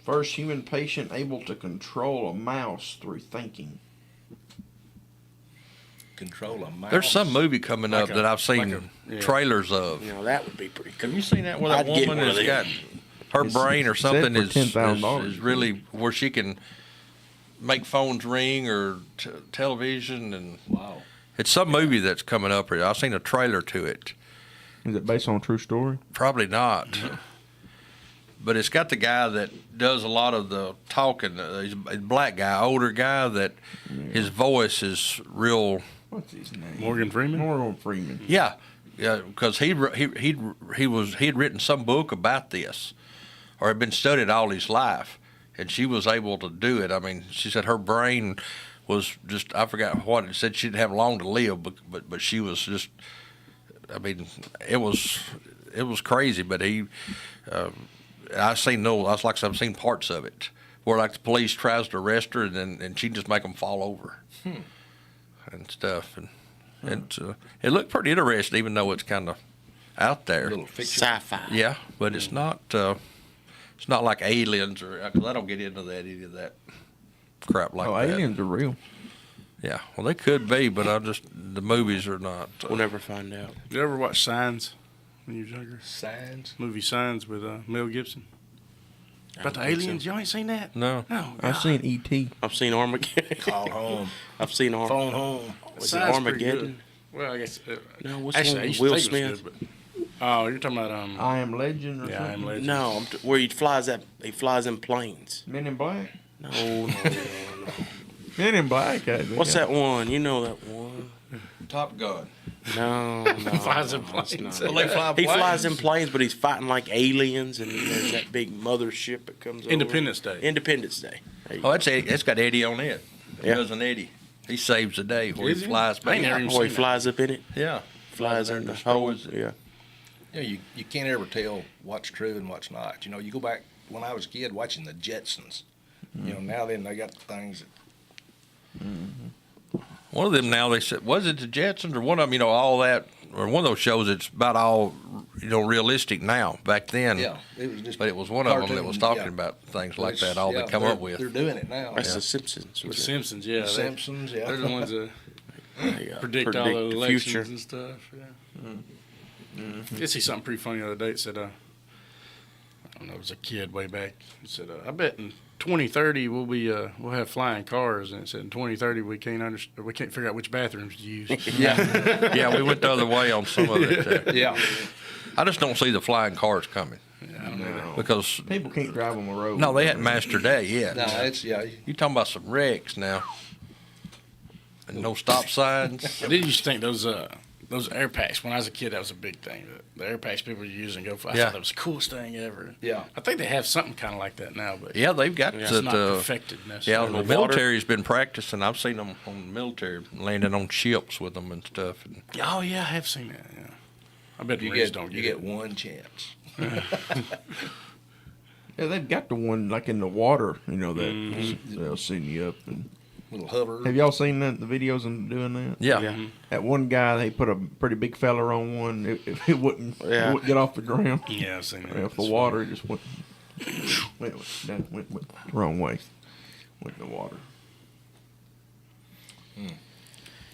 first human patient able to control a mouse through thinking. Control a mouse. There's some movie coming up that I've seen trailers of. That would be pretty cool. Have you seen that where that I'd get woman one of has got them. her brain or something for is $10,000. really where she can make phones ring or television and Wow. it's some movie that's coming up here. I've seen a trailer to it. Is it based on a true story? Probably not. But it's got the guy that does a lot of the talking. He's a black guy, older guy that his voice is real. What's his name? Morgan Freeman? Morgan Freeman. Yeah, because he'd written some book about this, or had been studied all his life, and she was able to do it. I mean, she said her brain was just, I forgot what it said. She didn't have long to live, but she was just. I mean, it was crazy. But I've seen parts of it where like the police tries to arrest her and she just make them fall over and stuff, and it looked pretty interesting, even though it's kind of out there. A little fiction. Sci-fi. Yeah, but it's not like Aliens or, because I don't get into any of that crap like that. Aliens are real. Yeah, well, they could be, but the movies are not. We'll never find out. Did you ever watch Signs when you was younger? Signs. Movie Signs with Mel Gibson. About the aliens? Y'all ain't seen that? No. No. I've seen E.T. I've seen Armageddon. Call home. I've seen Phone home. Was it Signs pretty Armageddon? Well, I guess. No, what's Actually, the I one used with to Will think it was Smith? good, but oh, you're talking about I Am Legend or yeah, I something? Am Legend. No, where he flies in planes. Men in Black? No. Men in Black. I think. What's that one? You know that one. Top Gun. No. Flies in it's planes. not. Well, they fly He planes. flies in planes, but he's fighting like aliens, and there's that big mothership that comes over. Independence Day. Independence Day. There you Oh, go. it's got Eddie on it. He Yeah. does an Eddie. He saves the day where Is he he? flies I ain't back. never even Oh, he seen flies up in it. Yeah. Flies there in and the hole. destroys it. Yeah. Yeah, you can't ever tell what's true and what's not. You know, you go back when I was a kid watching the Jetsons. You know, now then they got things that One of them now, they said, was it the Jetsons or one of them, all that, or one of those shows, it's about all, realistic now. Back then, Yeah, it was just. but it was one of them that was talking yeah. about things But like it's- that. All yeah, they come they're- up with. They're doing it now. That's Yeah. the Simpsons. The wasn't it? Simpsons, yeah. The Simpsons, yeah. They're the ones that They, predict all the elections future. and stuff. Yeah. I did see something pretty funny the other day. It said, I don't know, it was a kid way back. It said, I bet in 2030 we'll have flying cars, and it said in 2030 we can't figure out which bathrooms to use. Yeah, Yeah, we went the other way on some of it. yeah. I just don't see the flying cars coming I don't know. because People can't drive on the road. no, they hadn't mastered that yet. No, it's You talking about some wrecks now, and no stop signs. I did used to think those air packs, when I was a kid, that was a big thing. The air packs people were using go fly. I Yeah. thought that was the coolest thing ever. Yeah. I think they have something kind of like that now, but Yeah, they've got it's that. not perfected Yeah, necessarily. the military's been practicing. I've seen them on the military landing on ships with them and stuff. And Oh, yeah, I have seen that, yeah. I bet the You Marines get don't you get get it. one chance. Yeah, they've got the one like in the water, that they'll send you up. And Little hover. have y'all seen that the videos of them doing that? yeah, Yeah. That one guy, they put a pretty big feller on one. It wouldn't, Yeah. it wouldn't get off the ground. Yeah, I've seen that. If the water it just went went the wrong way. Went in the water.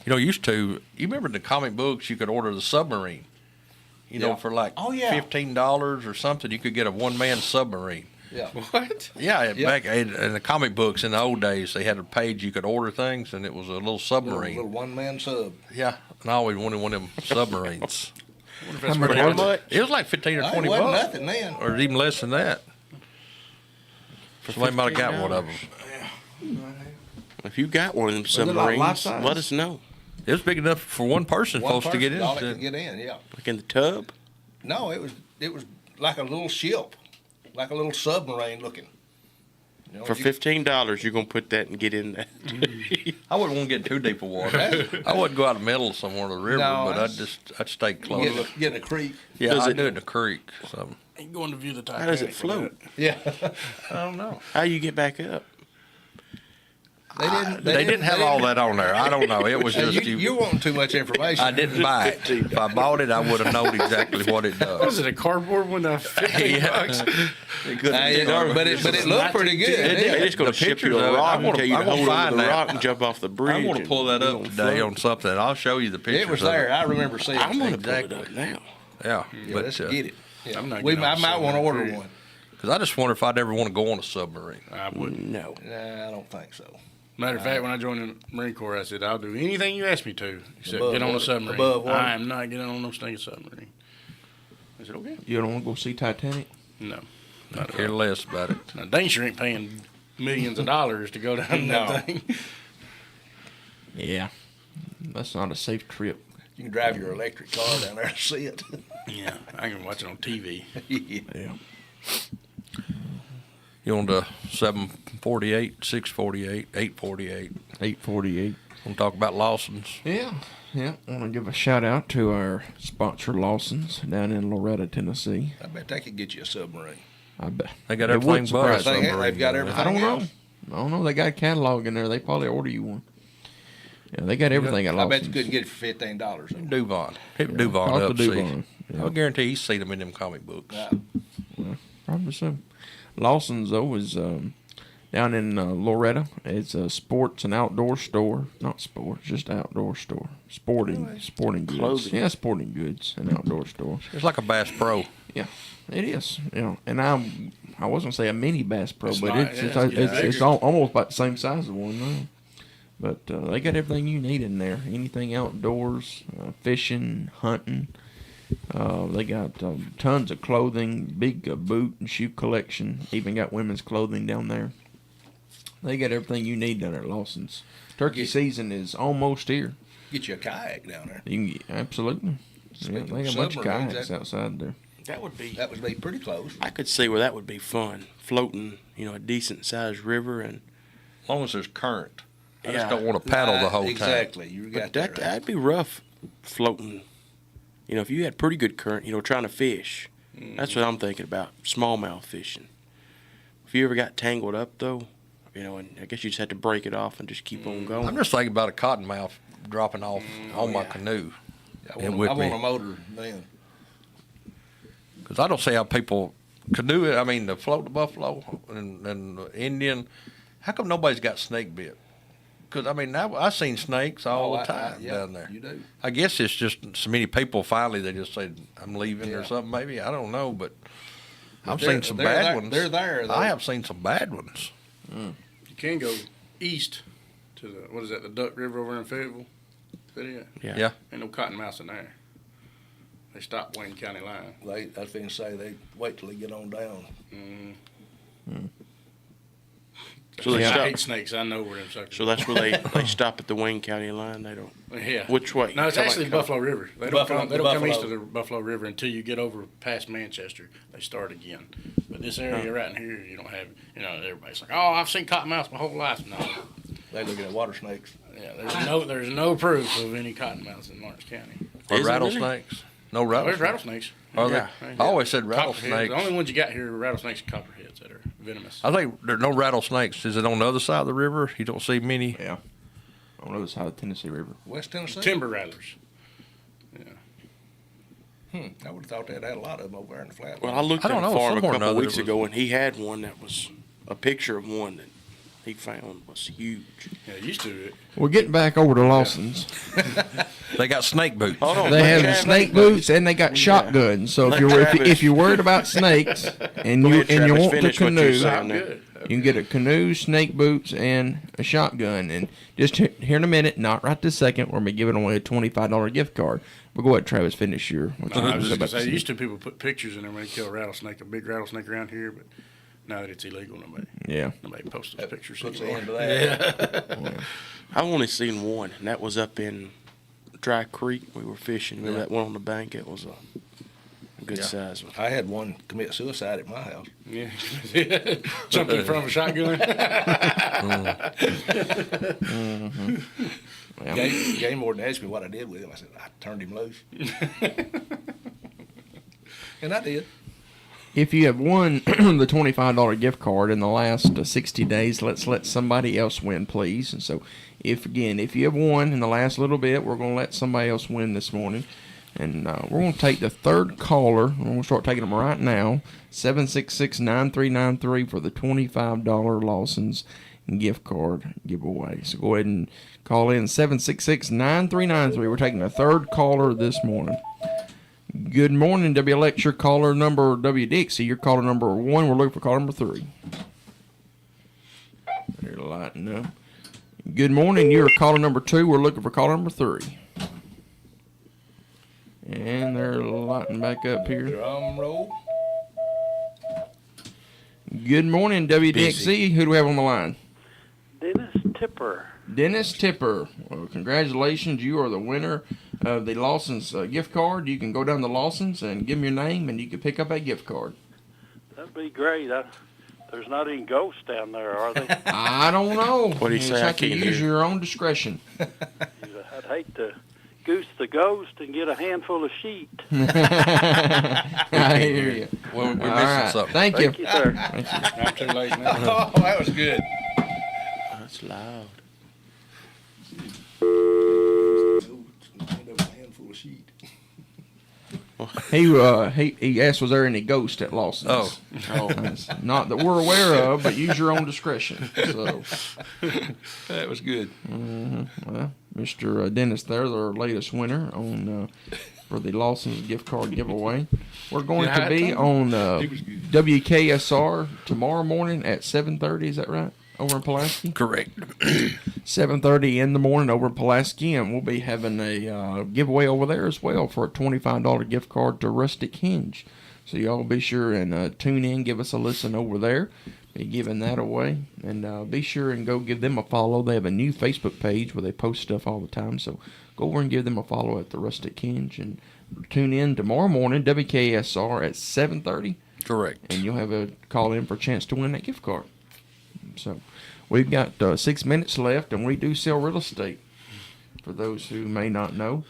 you remember the comic books? You could order the submarine. Yeah. For like Oh, yeah. $15 or something, you could get a one-man submarine. Yeah. What? Yeah, Yeah. back in the comic books in the old days, they had a page you could order things, and it was a little submarine. Little one-man sub. Yeah, and I always wanted one of them submarines. How much How was it? much? It was like 15 or It 20 wasn't bucks, nothing then. or even less than that. Somebody might have got one of them. If you got one of them it like submarines, life-size? let us know. It was big enough for one person, One supposed to get person, all that in. could get in, yeah. Like in the tub. No, it was like a little ship, like a little submarine looking. You know, For you- $15, you're gonna put that and get in there. I wouldn't want to get too deep of water. I wouldn't go out in the middle somewhere of the river, No, but that's- I'd stay close. get in a creek. Yeah, Does I'd it- do it in the creek. So Ain't going to view the Titanic. How does it with float? Yeah. I don't know. How you get back up? They didn't have all that on there. I don't know. It was just You're wanting too much information. I didn't buy it. If I bought it, I would have known exactly what it that. Was does. it a cardboard one? $15 bucks? But it looked pretty good. It They're did. just gonna The ship pictures you of a it, rock I and wanna- tell you I to wanna hold on find to the that. rock and jump off the bridge. I want to pull that and up you're today gonna on something. I'll show you the pictures. It was of there. I remember seeing it. I'm gonna pull it Exactly. up now. Yeah, Yeah, but let's get it. Yeah. I'm not I getting on might want to order submarine. one. because I just wonder if I'd ever want to go on a submarine. I wouldn't. No. Nah, I don't think so. Matter of fact, when I joined the Marine Corps, I said, I'll do anything you ask me to, except Above get on a water. submarine. Above water. I am not getting on no stinking submarine. I said, okay. You don't want to go see Titanic? No. I Not at care all. less about it. Now, Dane sure ain't paying millions of dollars to go down No. that thing. Yeah. That's not a safe trip. You can drive your electric car down there and see it. Yeah, I can watch it on TV. Yeah. You on the 748, 648, 848. 848. Want to talk about Lawson's? Yeah. Yeah. I want to give a shout out to our sponsor Lawson's down in Loretta, Tennessee. I bet they could get you a submarine. I bet. They got It everything would but a surprise They- submarine. they've got down everything. I don't know. else. I don't know. They got a catalog in there. They probably order you one. Yeah, they got everything at I Lawson's. bet you couldn't get it for $15. there. Duvon. Hit Duvon Talk to up, see. Duvon. Yeah. I guarantee he's seen them in them comic books. Probably so. Lawson's though is down in Loretta. It's a sports and outdoor store. Not sports, just outdoor store. Sporting goods. Clothing. Yeah, sporting goods and outdoor store. It's like a Bass Pro. Yeah, it is. And I wasn't say a mini Bass Pro, It's but not, it's yeah, it's almost about the same size as one now. But they got everything you need in there. Anything outdoors, fishing, hunting. They got tons of clothing, big boot and shoe collection. Even got women's clothing down there. They got everything you need down there at Lawson's. Turkey season is almost here. Get you a kayak down there. You can absolutely. Yeah, Speaking they got of a bunch of submarines, kayaks that- outside there. That would be. That would be pretty close. I could see where that would be fun. Floating, a decent sized river, and As long as there's current. I Yeah. just don't want to paddle the whole time. Exactly. You got but that right. that'd be rough. Floating. If you had pretty good current, trying to fish. That's what I'm thinking about. Smallmouth fishing. If you ever got tangled up though, and I guess you just had to break it off and just keep on going. I'm just thinking about a cottonmouth dropping off on my canoe. I and want with a me. motor then. Because I don't see how people canoe it. I mean, to float the buffalo and the Indian. How come nobody's got snake bit? Because, I mean, I've seen snakes all the time down there. You do. I guess it's just so many people finally they just say, I'm leaving or something maybe. I don't know, but I've seen some bad ones. They're there, though. I have seen some bad ones. You can go east to the Duck River over in Fayetteville. Yeah. Ain't no cottonmouth in there. They stopped Wayne County line. I was going to say, they wait till they get on down. So they I stop. hate snakes. I know where them suckers. So that's where they stop at the Wayne County line. They don't. Yeah. Which way? No, it's actually Buffalo River. They don't Buffalo- come. They don't come east of Buffalo. the Buffalo River until you get over past Manchester. They start again. But this area right in here, you don't have. Everybody's like, "Oh, I've seen cottonmouths my whole life." No. They look at water snakes. Yeah. There's no proof of any cottonmouths in Lawrence County. Or Is there rattlesnakes. No There's rattlesnakes. rattlesnakes. Are Yeah. there? I always said Copperheads. rattlesnakes. The only ones you got here are rattlesnakes and copperheads that are venomous. I think there are no rattlesnakes. Is it on the other side of the river? You don't see many. Yeah. On the other side of the Tennessee River. West Tennessee? Timber rattlers. I would have thought they'd had a lot of them over there in the flat. Well, I looked I at don't a know, farm a somewhere or couple another weeks it was- ago, and he had one that was a picture of one that he found was huge. Yeah, used to. We're getting back over to Lawson's. They got snake boots. Hold on, They have Travis. snake boots and they got shotguns. So Let if Travis- you're worried about snakes and Go you ahead, and you Travis, want to finish what you're canoe, saying. Good. you can get a canoe, snake boots, and a shotgun. And just here in a minute, not right this second, we're gonna be giving away a $25 gift card. But go ahead, Travis, finish your. What you I was was just about gonna to say, say. used to people put pictures in there when they kill a rattlesnake, a big rattlesnake around here, but now that it's illegal, Yeah. nobody posts those pictures Puts the anymore. end of that. I've only seen one, and that was up in Dry Creek. We were fishing. Remember that one on the bank? It was a good size one. I had one commit suicide at my house. Yeah, jumped in front of a shotgun. Yeah. Game warden asked me what I did with him. I said, I turned him loose. And I did. If you have won the $25 gift card in the last 60 days, let's let somebody else win, please. And so, if you have won in the last little bit, we're going to let somebody else win this morning. And we're going to take the third caller. We're going to start taking them right now. 766-9393 for the $25 Lawson's gift card giveaway. So go ahead and call in 766-9393. We're taking the third caller this morning. Good morning, WLX. Your caller number, WDXE. Your caller number 1. We're looking for caller number 3. They're lighting up. Good morning. You're caller number 2. We're looking for caller number 3. And they're lighting back up here. Drum roll. Good morning, WDXE. Who do we have on the line? Dennis Tipper. Dennis Tipper. Well, congratulations. You are the winner of the Lawson's gift card. You can go down to Lawson's and give them your name, and you can pick up that gift card. That'd be great. There's not any ghosts down there, are they? I don't know. What'd he You say? I have to can't use hear. your own discretion. I'd hate to goose the ghost and get a handful of sheet. I hear you. Well, we're missing All right. something. Thank you. Thank you, sir. I'm too late now. Oh, that was good. That's loud. Handful of sheet. He asked, was there any ghost at Lawson's? Oh, That's not that we're aware of, but use your own discretion. So, that was good. well, Mr. Dennis there, our latest winner on for the Lawson's gift card giveaway. We're going to be on WKSR tomorrow morning at 7:30. Is that right? Over in Pulaski? Correct. 7:30 in the morning over in Pulaski, and we'll be having a giveaway over there as well for a $25 gift card to Rustic Hinge. So y'all be sure and tune in, give us a listen over there. Be giving that away, and be sure and go give them a follow. They have a new Facebook page where they post stuff all the time, so go over and give them a follow at the Rustic Hinge, and tune in tomorrow morning, WKSR at 7:30, Correct. and you'll have a call in for a chance to win that gift card. So we've got 6 minutes left, and we do sell real estate. For those who may not know,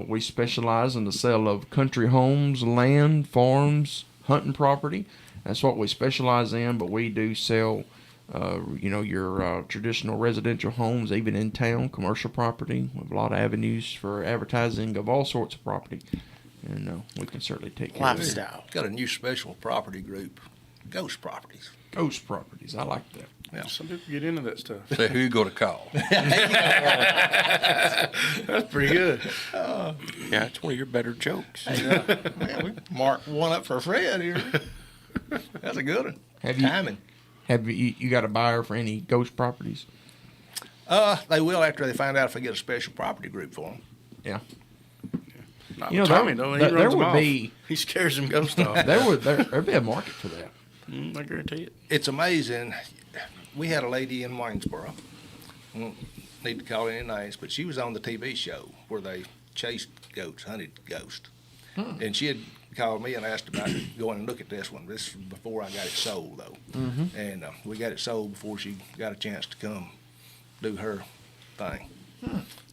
we specialize in the sale of country homes, land, farms, hunting property. That's what we specialize in, but we do sell, your traditional residential homes, even in town, commercial property. We have a lot of avenues for advertising of all sorts of property. and we can certainly take care of it. Lifestyle. Got a new special property group, ghost properties. Ghost properties, I like that. Yeah. Some people get into that stuff. Say who you go to call. That's pretty good. Yeah, it's one of your better jokes. Man, we marked one up for Fred here. That's a good one. Timing. Have you got a buyer for any ghost properties? They will after they find out if they get a special property group for them. Yeah. Not You know, Tommy, there- though. He there runs them would off. be- He scares them ghosts off. There'd be a market for that. I guarantee it. It's amazing. We had a lady in Waynesboro. Won't need to call any names, but she was on the TV show where they chased goats, hunted ghosts. And she had called me and asked about going and look at this one. This was before I got it sold, though. And we got it sold before she got a chance to come do her thing.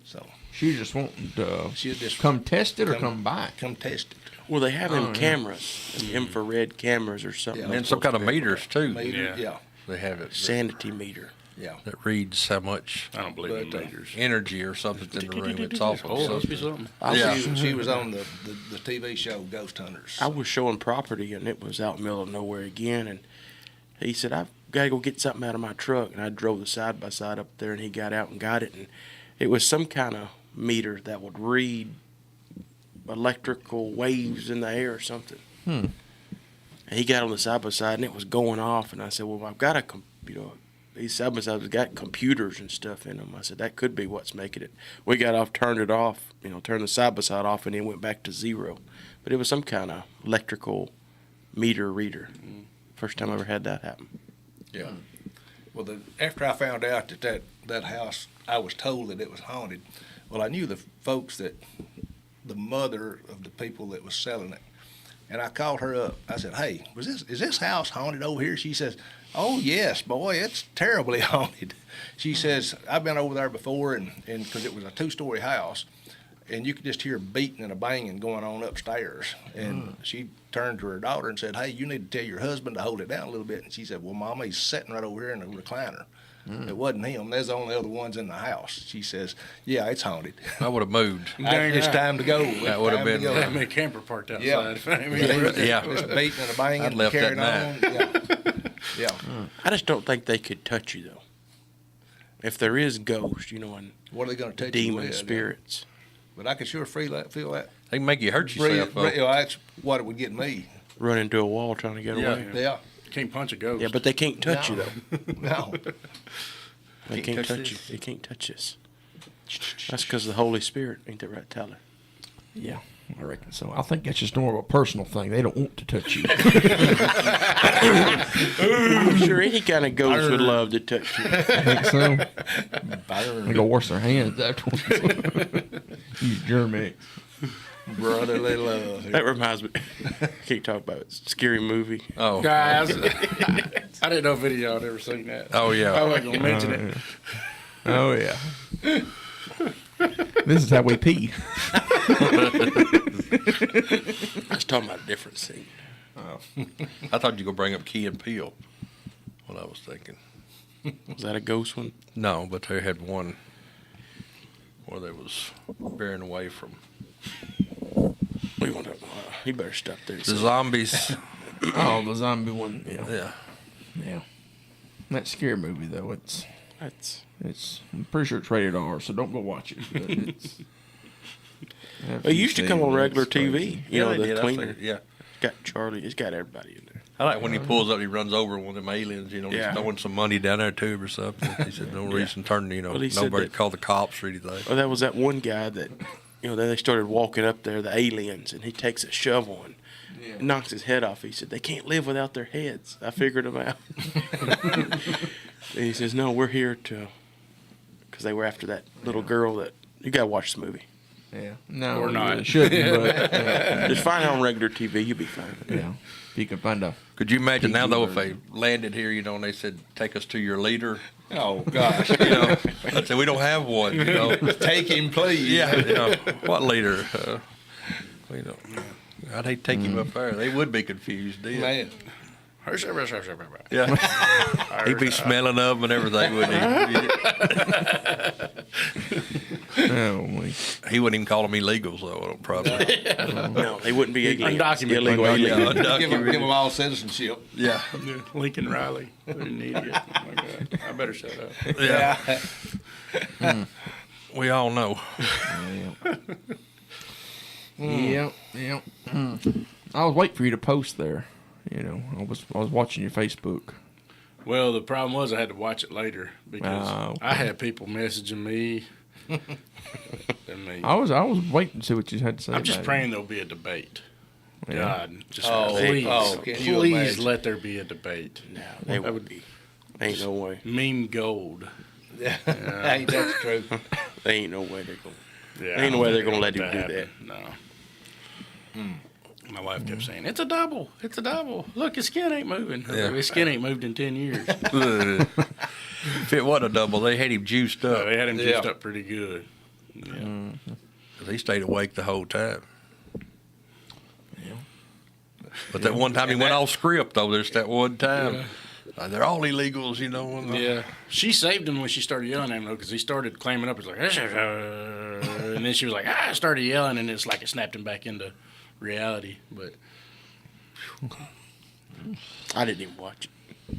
So She just wanting to she just come test it or come buy it. come test it. Well, they have Oh, them yeah. cameras, infrared cameras or something. Yeah. And some kind of meters too. Meter, Yeah. They have it Sanity meter. yeah. that reads how much I don't believe in But, meters. energy or something's in the room. It's awful. Oh, must be something. Yeah. She was on the TV show Ghost Hunters. I was showing property, and it was out in the middle of nowhere again. And he said, "I've got to go get something out of my truck." And I drove the side by side up there, and he got out and got it. And it was some kind of meter that would read electrical waves in the air or something. And he got on the side by side, and it was going off. And I said, "Well, I've got a, these side by sides have got computers and stuff in them." I said, "That could be what's making it." We got off, turned it off, turned the side by side off, and then went back to zero. But it was some kind of electrical meter reader. First time I ever had that happen. Yeah. Well, after I found out that house, I was told that it was haunted. Well, I knew the folks the mother of the people that was selling it, and I called her up. I said, "Hey, is this house haunted over here?" She says, "Oh yes, boy, it's terribly haunted." She says, "I've been over there before, and because it was a 2-story house, and you could just hear beating and a banging going on upstairs." And she turned to her daughter and said, "Hey, you need to tell your husband to hold it down a little bit." And she said, "Well, Mama, he's sitting right over here in the recliner." It wasn't him. There's the only other ones in the house. She says, "Yeah, it's haunted. I would have moved. It's time to go." That would have been- They have a camper parked outside. Yeah. Just beating and a banging, I'd left carrying that on. Yeah. I just don't think they could touch you, though. If there is ghosts, and What are they going to take demon you with? spirits. But I could sure feel that. They can make you hurt yourself. though. That's what it would get me. Run into a wall trying to get Yeah. away. Yeah. Can't punch a ghost. Yeah, but they can't touch you, No. though. No. They can't touch you. They can't touch us. That's because of the Holy Spirit. Ain't that right, Tyler? Yeah, I reckon so. I think that's just more of a personal thing. They don't want to touch you. I'm sure any kind of ghost would love to touch you. I think so. They go wash their hands afterwards. Use Germex. Brotherly love. That reminds me. Can't talk about it. Scary movie. Oh. Guys, I didn't know if any of y'all had ever seen that. Oh, yeah. I wasn't going to mention it. Oh yeah. This is how we pee. I was talking about a different scene. I thought you were going to bring up Key and Peele. What I was thinking. Was that a ghost one? No, but they had one where they was bearing away from We want to. You better stop there. the zombies. Oh, the zombie one. Yeah, Yeah. yeah. That scary movie though. That's. I'm pretty sure it's rated R, so don't go watch it. But it's. It used to come on regular TV. You know, they the did. I tweener. figured, yeah. It's got Charlie. It's got everybody in there. I like when he pulls up, he runs over one of them aliens, Yeah. just throwing some money down there to him or something. He said, no reason turning, Well, he said nobody that- called the cops or anything. Well, that was that one guy that, then they started walking up there, the aliens, and he takes a shovel and knocks his head off. He said, "They can't live without their heads. I figured them out." And he says, "No, we're here to," because they were after that little girl that, you got to watch the movie. Yeah. No, Or you not. really shouldn't. But Just find it on regular TV. You'll be fine. yeah, if you can find a. Could you imagine now, though, if PG they landed here, and they said, take us to your leader? Oh, gosh. I'd say, we don't have one, Take him, please. Yeah, what leader? We don't. I'd hate to take him up there. They would be confused, then. Man. Yeah. He'd be smelling of them and everything, wouldn't he? Oh, He wouldn't even call them illegals though. Probably. No, they wouldn't be Undocumented. illegal. Yeah, Give them all citizenship. yeah. Lincoln Riley. What an idiot. Oh my God. I better shut up. Yeah. We all know. Yep. I was waiting for you to post there. You know, I was watching your Facebook. Well, the problem was I had to watch it later because Okay. I had people messaging me. And me. I was waiting to see what you had to say. I'm just about praying there'll be a debate. Yeah. God, just Oh, please, can you please imagine? let there be a debate. No, they would be. Ain't no way. Meme gold. Hey, that's true. They ain't no way they're going. Yeah, Ain't no I way don't they're gonna think let him it'll do happen. No. My wife kept saying, "It's a double. It's a double. Look, his skin ain't moving. Yeah. His skin ain't moved in 10 years." If it wasn't a double, they had him juiced So up. they had him juiced Yeah. up pretty good. Yeah. He stayed awake the whole time. But that one time he went off script, though. There's that one time. They're all illegals, you know. Yeah, she saved him when she started yelling at him though, because he started clamming up. It's like, and then she was like, started yelling, and it's like it snapped him back into reality. But I didn't even watch it.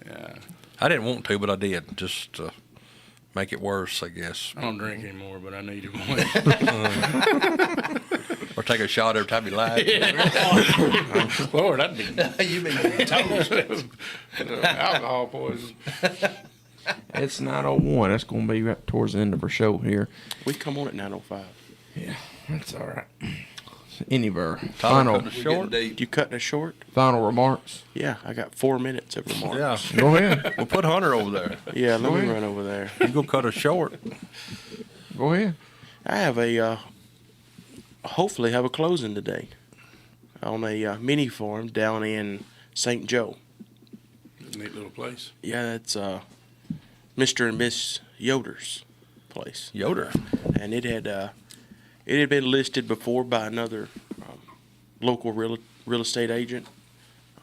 yeah, I didn't want to, but I did. Just to make it worse, I guess. I don't drink anymore, but I needed one. Or take a shot every time you lie. Lord, that'd be You mean toast? alcohol poison. It's 9:01. That's going to be right towards the end of our show here. We come on at 9:05. Yeah, that's all right. Any of our Tyler final cut it short. You cutting it short? final remarks? Yeah, I got 4 minutes of remarks. Yeah. Go ahead. We'll put Hunter over there. Yeah, let Go me ahead. run over there. You go cut it short. Go ahead. I have a hopefully have a closing today on a mini farm down in St. Joe. Neat little place. Yeah, that's Mr. and Miss Yoder's place, Yoder. and it had been listed before by another local real estate agent,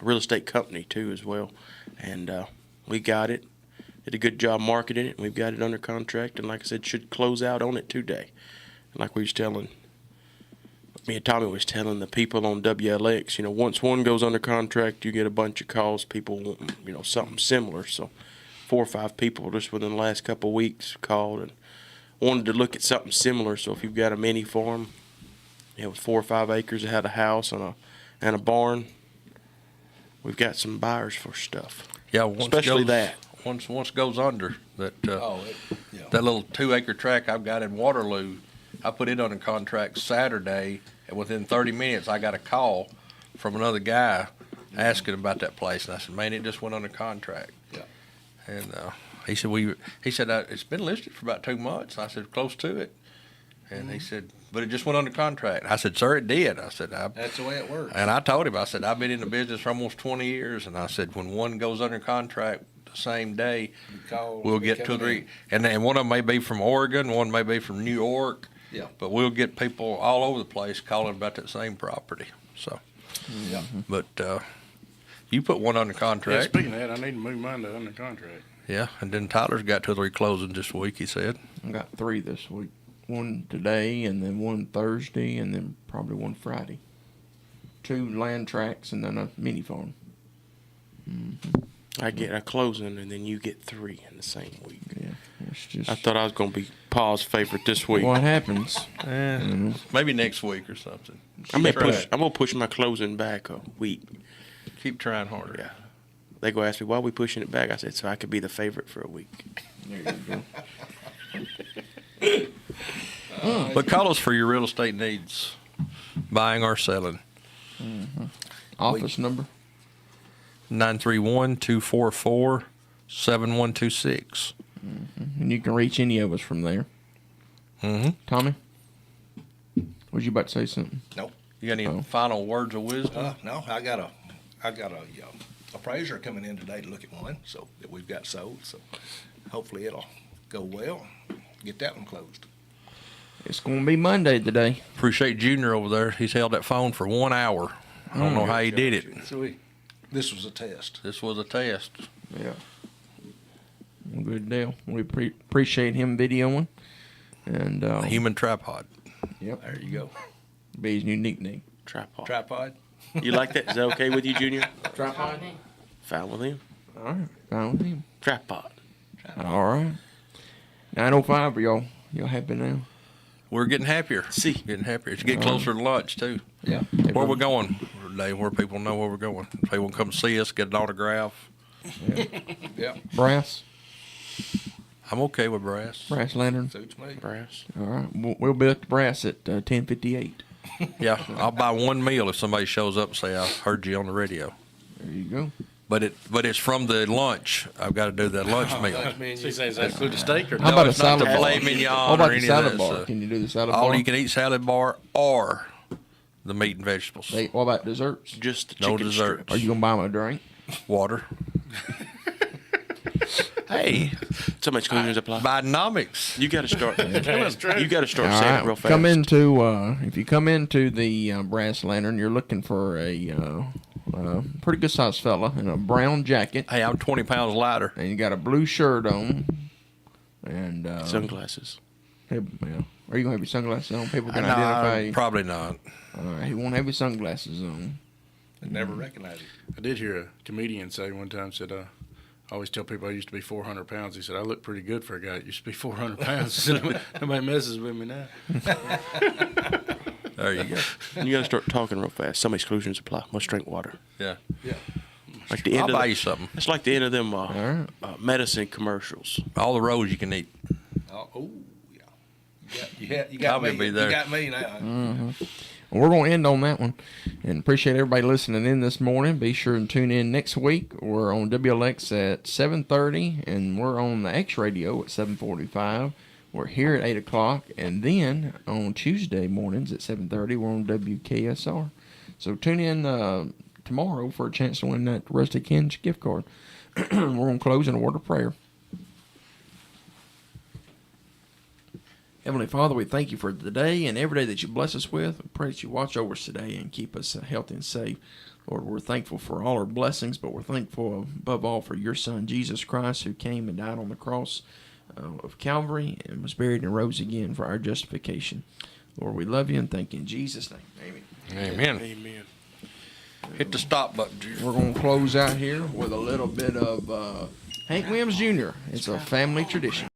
a real estate company too as well, and we got it. Did a good job marketing it, and we've got it under contract, and like I said, should close out on it today. And like we was telling. Me and Tommy was telling the people on WLX, you know, once one goes under contract, you get a bunch of calls, people want, you know, something similar. So 4 or 5 people just within the last couple of weeks called and wanted to look at something similar. So if you've got a mini farm, you know, with 4 or 5 acres that had a house and a barn, we've got some buyers for stuff. Yeah, once Especially goes, that. Once goes under that Yeah. that little 2 acre tract I've got in Waterloo, I put it under contract Saturday, and within 30 minutes I got a call from another guy asking about that place, and I said, "Man, it just went under contract." Yeah. And he said, "It's been listed for about 2 months." I said, "Close to it." And he said, "But it just went under contract." I said, "Sir, it did." I said, That's the way it works. and I told him, I said, "I've been in the business for almost 20 years, and I said, when one goes under contract the same day, we'll get 2 or 3, and one of them may be from Oregon, one may be from New York." Yeah. But we'll get people all over the place calling about that same property. So, Yeah. but you put one under Yeah, contract, speaking of that, I need to move mine to under contract. yeah, and then Tyler's got 2 or 3 closings this week. He said, I got 3 this week. One today, and then one Thursday, and then probably one Friday. 2 land tracts, and then a mini farm. I get a closing, and then you get 3 in the same week. Yeah, it's just I thought I was going to be Paul's favorite this week. what happens. maybe next week or something. I'm Keep gonna trying. push my closing back a week. Keep trying harder. Yeah. They go ask me why are we pushing it back. I said so I could be the favorite for a week. There you go. But call us for your real estate needs, buying or selling. Office number. 931-244-7126. And you can reach any of us from there. Mm-hmm. Tommy? Was you about to say something? Nope. You got any Oh. final words of wisdom? No, I got a appraiser coming in today to look at one, so that we've got sold. So hopefully it'll go well. Get that one closed. It's going to be Monday today. Appreciate Junior over there. He's held that phone for 1 hour. I don't know how he did it. So this was a test. This was a test. Yeah. Good deal. We appreciate him videoing. And Human tripod. yep, There you go. be his new nickname. Tripod. Tripod. You like that? Is that okay with you, Junior? Tripod. Fine with him. All right, fine with him. Tripod. All right. 9:05. Are y'all happy now? We're getting happier. See. Getting happier. It's getting closer to lunch, too. Yeah. Where we going today? Where people know where we're going. If they want to come see us, get an autograph. Yeah. Brass. I'm okay with brass. Brass lantern. Suits me. Brass. All right. We'll be at the brass at 10:58. Yeah, I'll buy one meal if somebody shows up and say I heard you on the radio. There you go. But it's from the lunch. I've got to do that lunch meal. Lunch menu. So you say, does that include a steak or How No, about a it's not salad the bar? filet mignon What about or the any of salad that bar? stuff. Can you do the salad bar? All you can eat salad bar or the meat and vegetables. Hey, what about desserts? Just the No chicken dessert. strips. Are you gonna buy me a drink? Water. Hey, So much exclusions apply. Bidenomics. You got to start. That's true. You got to start All saying right. it real fast. Come into if you come into the brass lantern, you're looking for a pretty good sized fella in a brown jacket, Hey, I'm 20 pounds lighter. and you got a blue shirt on, and Sunglasses. hey, yeah. Are you gonna have your sunglasses on? People can No, identify you. probably not. All right, he won't have his sunglasses on. I never recognize it. I did hear a comedian say one time, said, I always tell people I used to be 400 pounds. He said, I look pretty good for a guy that used to be 400 pounds. He said, nobody messes with me now. There you go. You got to start talking real fast. Some exclusions apply. Must drink water. Yeah. Yeah. Like the end I'll of buy the, you something. it's like the end of them right. medicine commercials. All the roads you can eat. Oh, yeah. You got I'll me. be there. You got me now. Well, we're going to end on that one, and appreciate everybody listening in this morning. Be sure and tune in next week. We're on WLX at 7:30, and we're on the X Radio at 7:45. We're here at 8 o'clock, and then on Tuesday mornings at 7:30, we're on WKSR. So tune in tomorrow for a chance to win that Rusty Ken's gift card. We're going to close in a word of prayer. Heavenly Father, we thank you for the day and every day that you bless us with. We pray that you watch over us today and keep us healthy and safe. Lord, we're thankful for all our blessings, but we're thankful above all for your Son, Jesus Christ, who came and died on the cross of Calvary and was buried and rose again for our justification. Lord, we love you and thank you in Jesus' name. Amen. Amen. Amen. Hit the stop button, Junior. We're going to close out here with a little bit of Hank Williams Jr. It's a family tradition.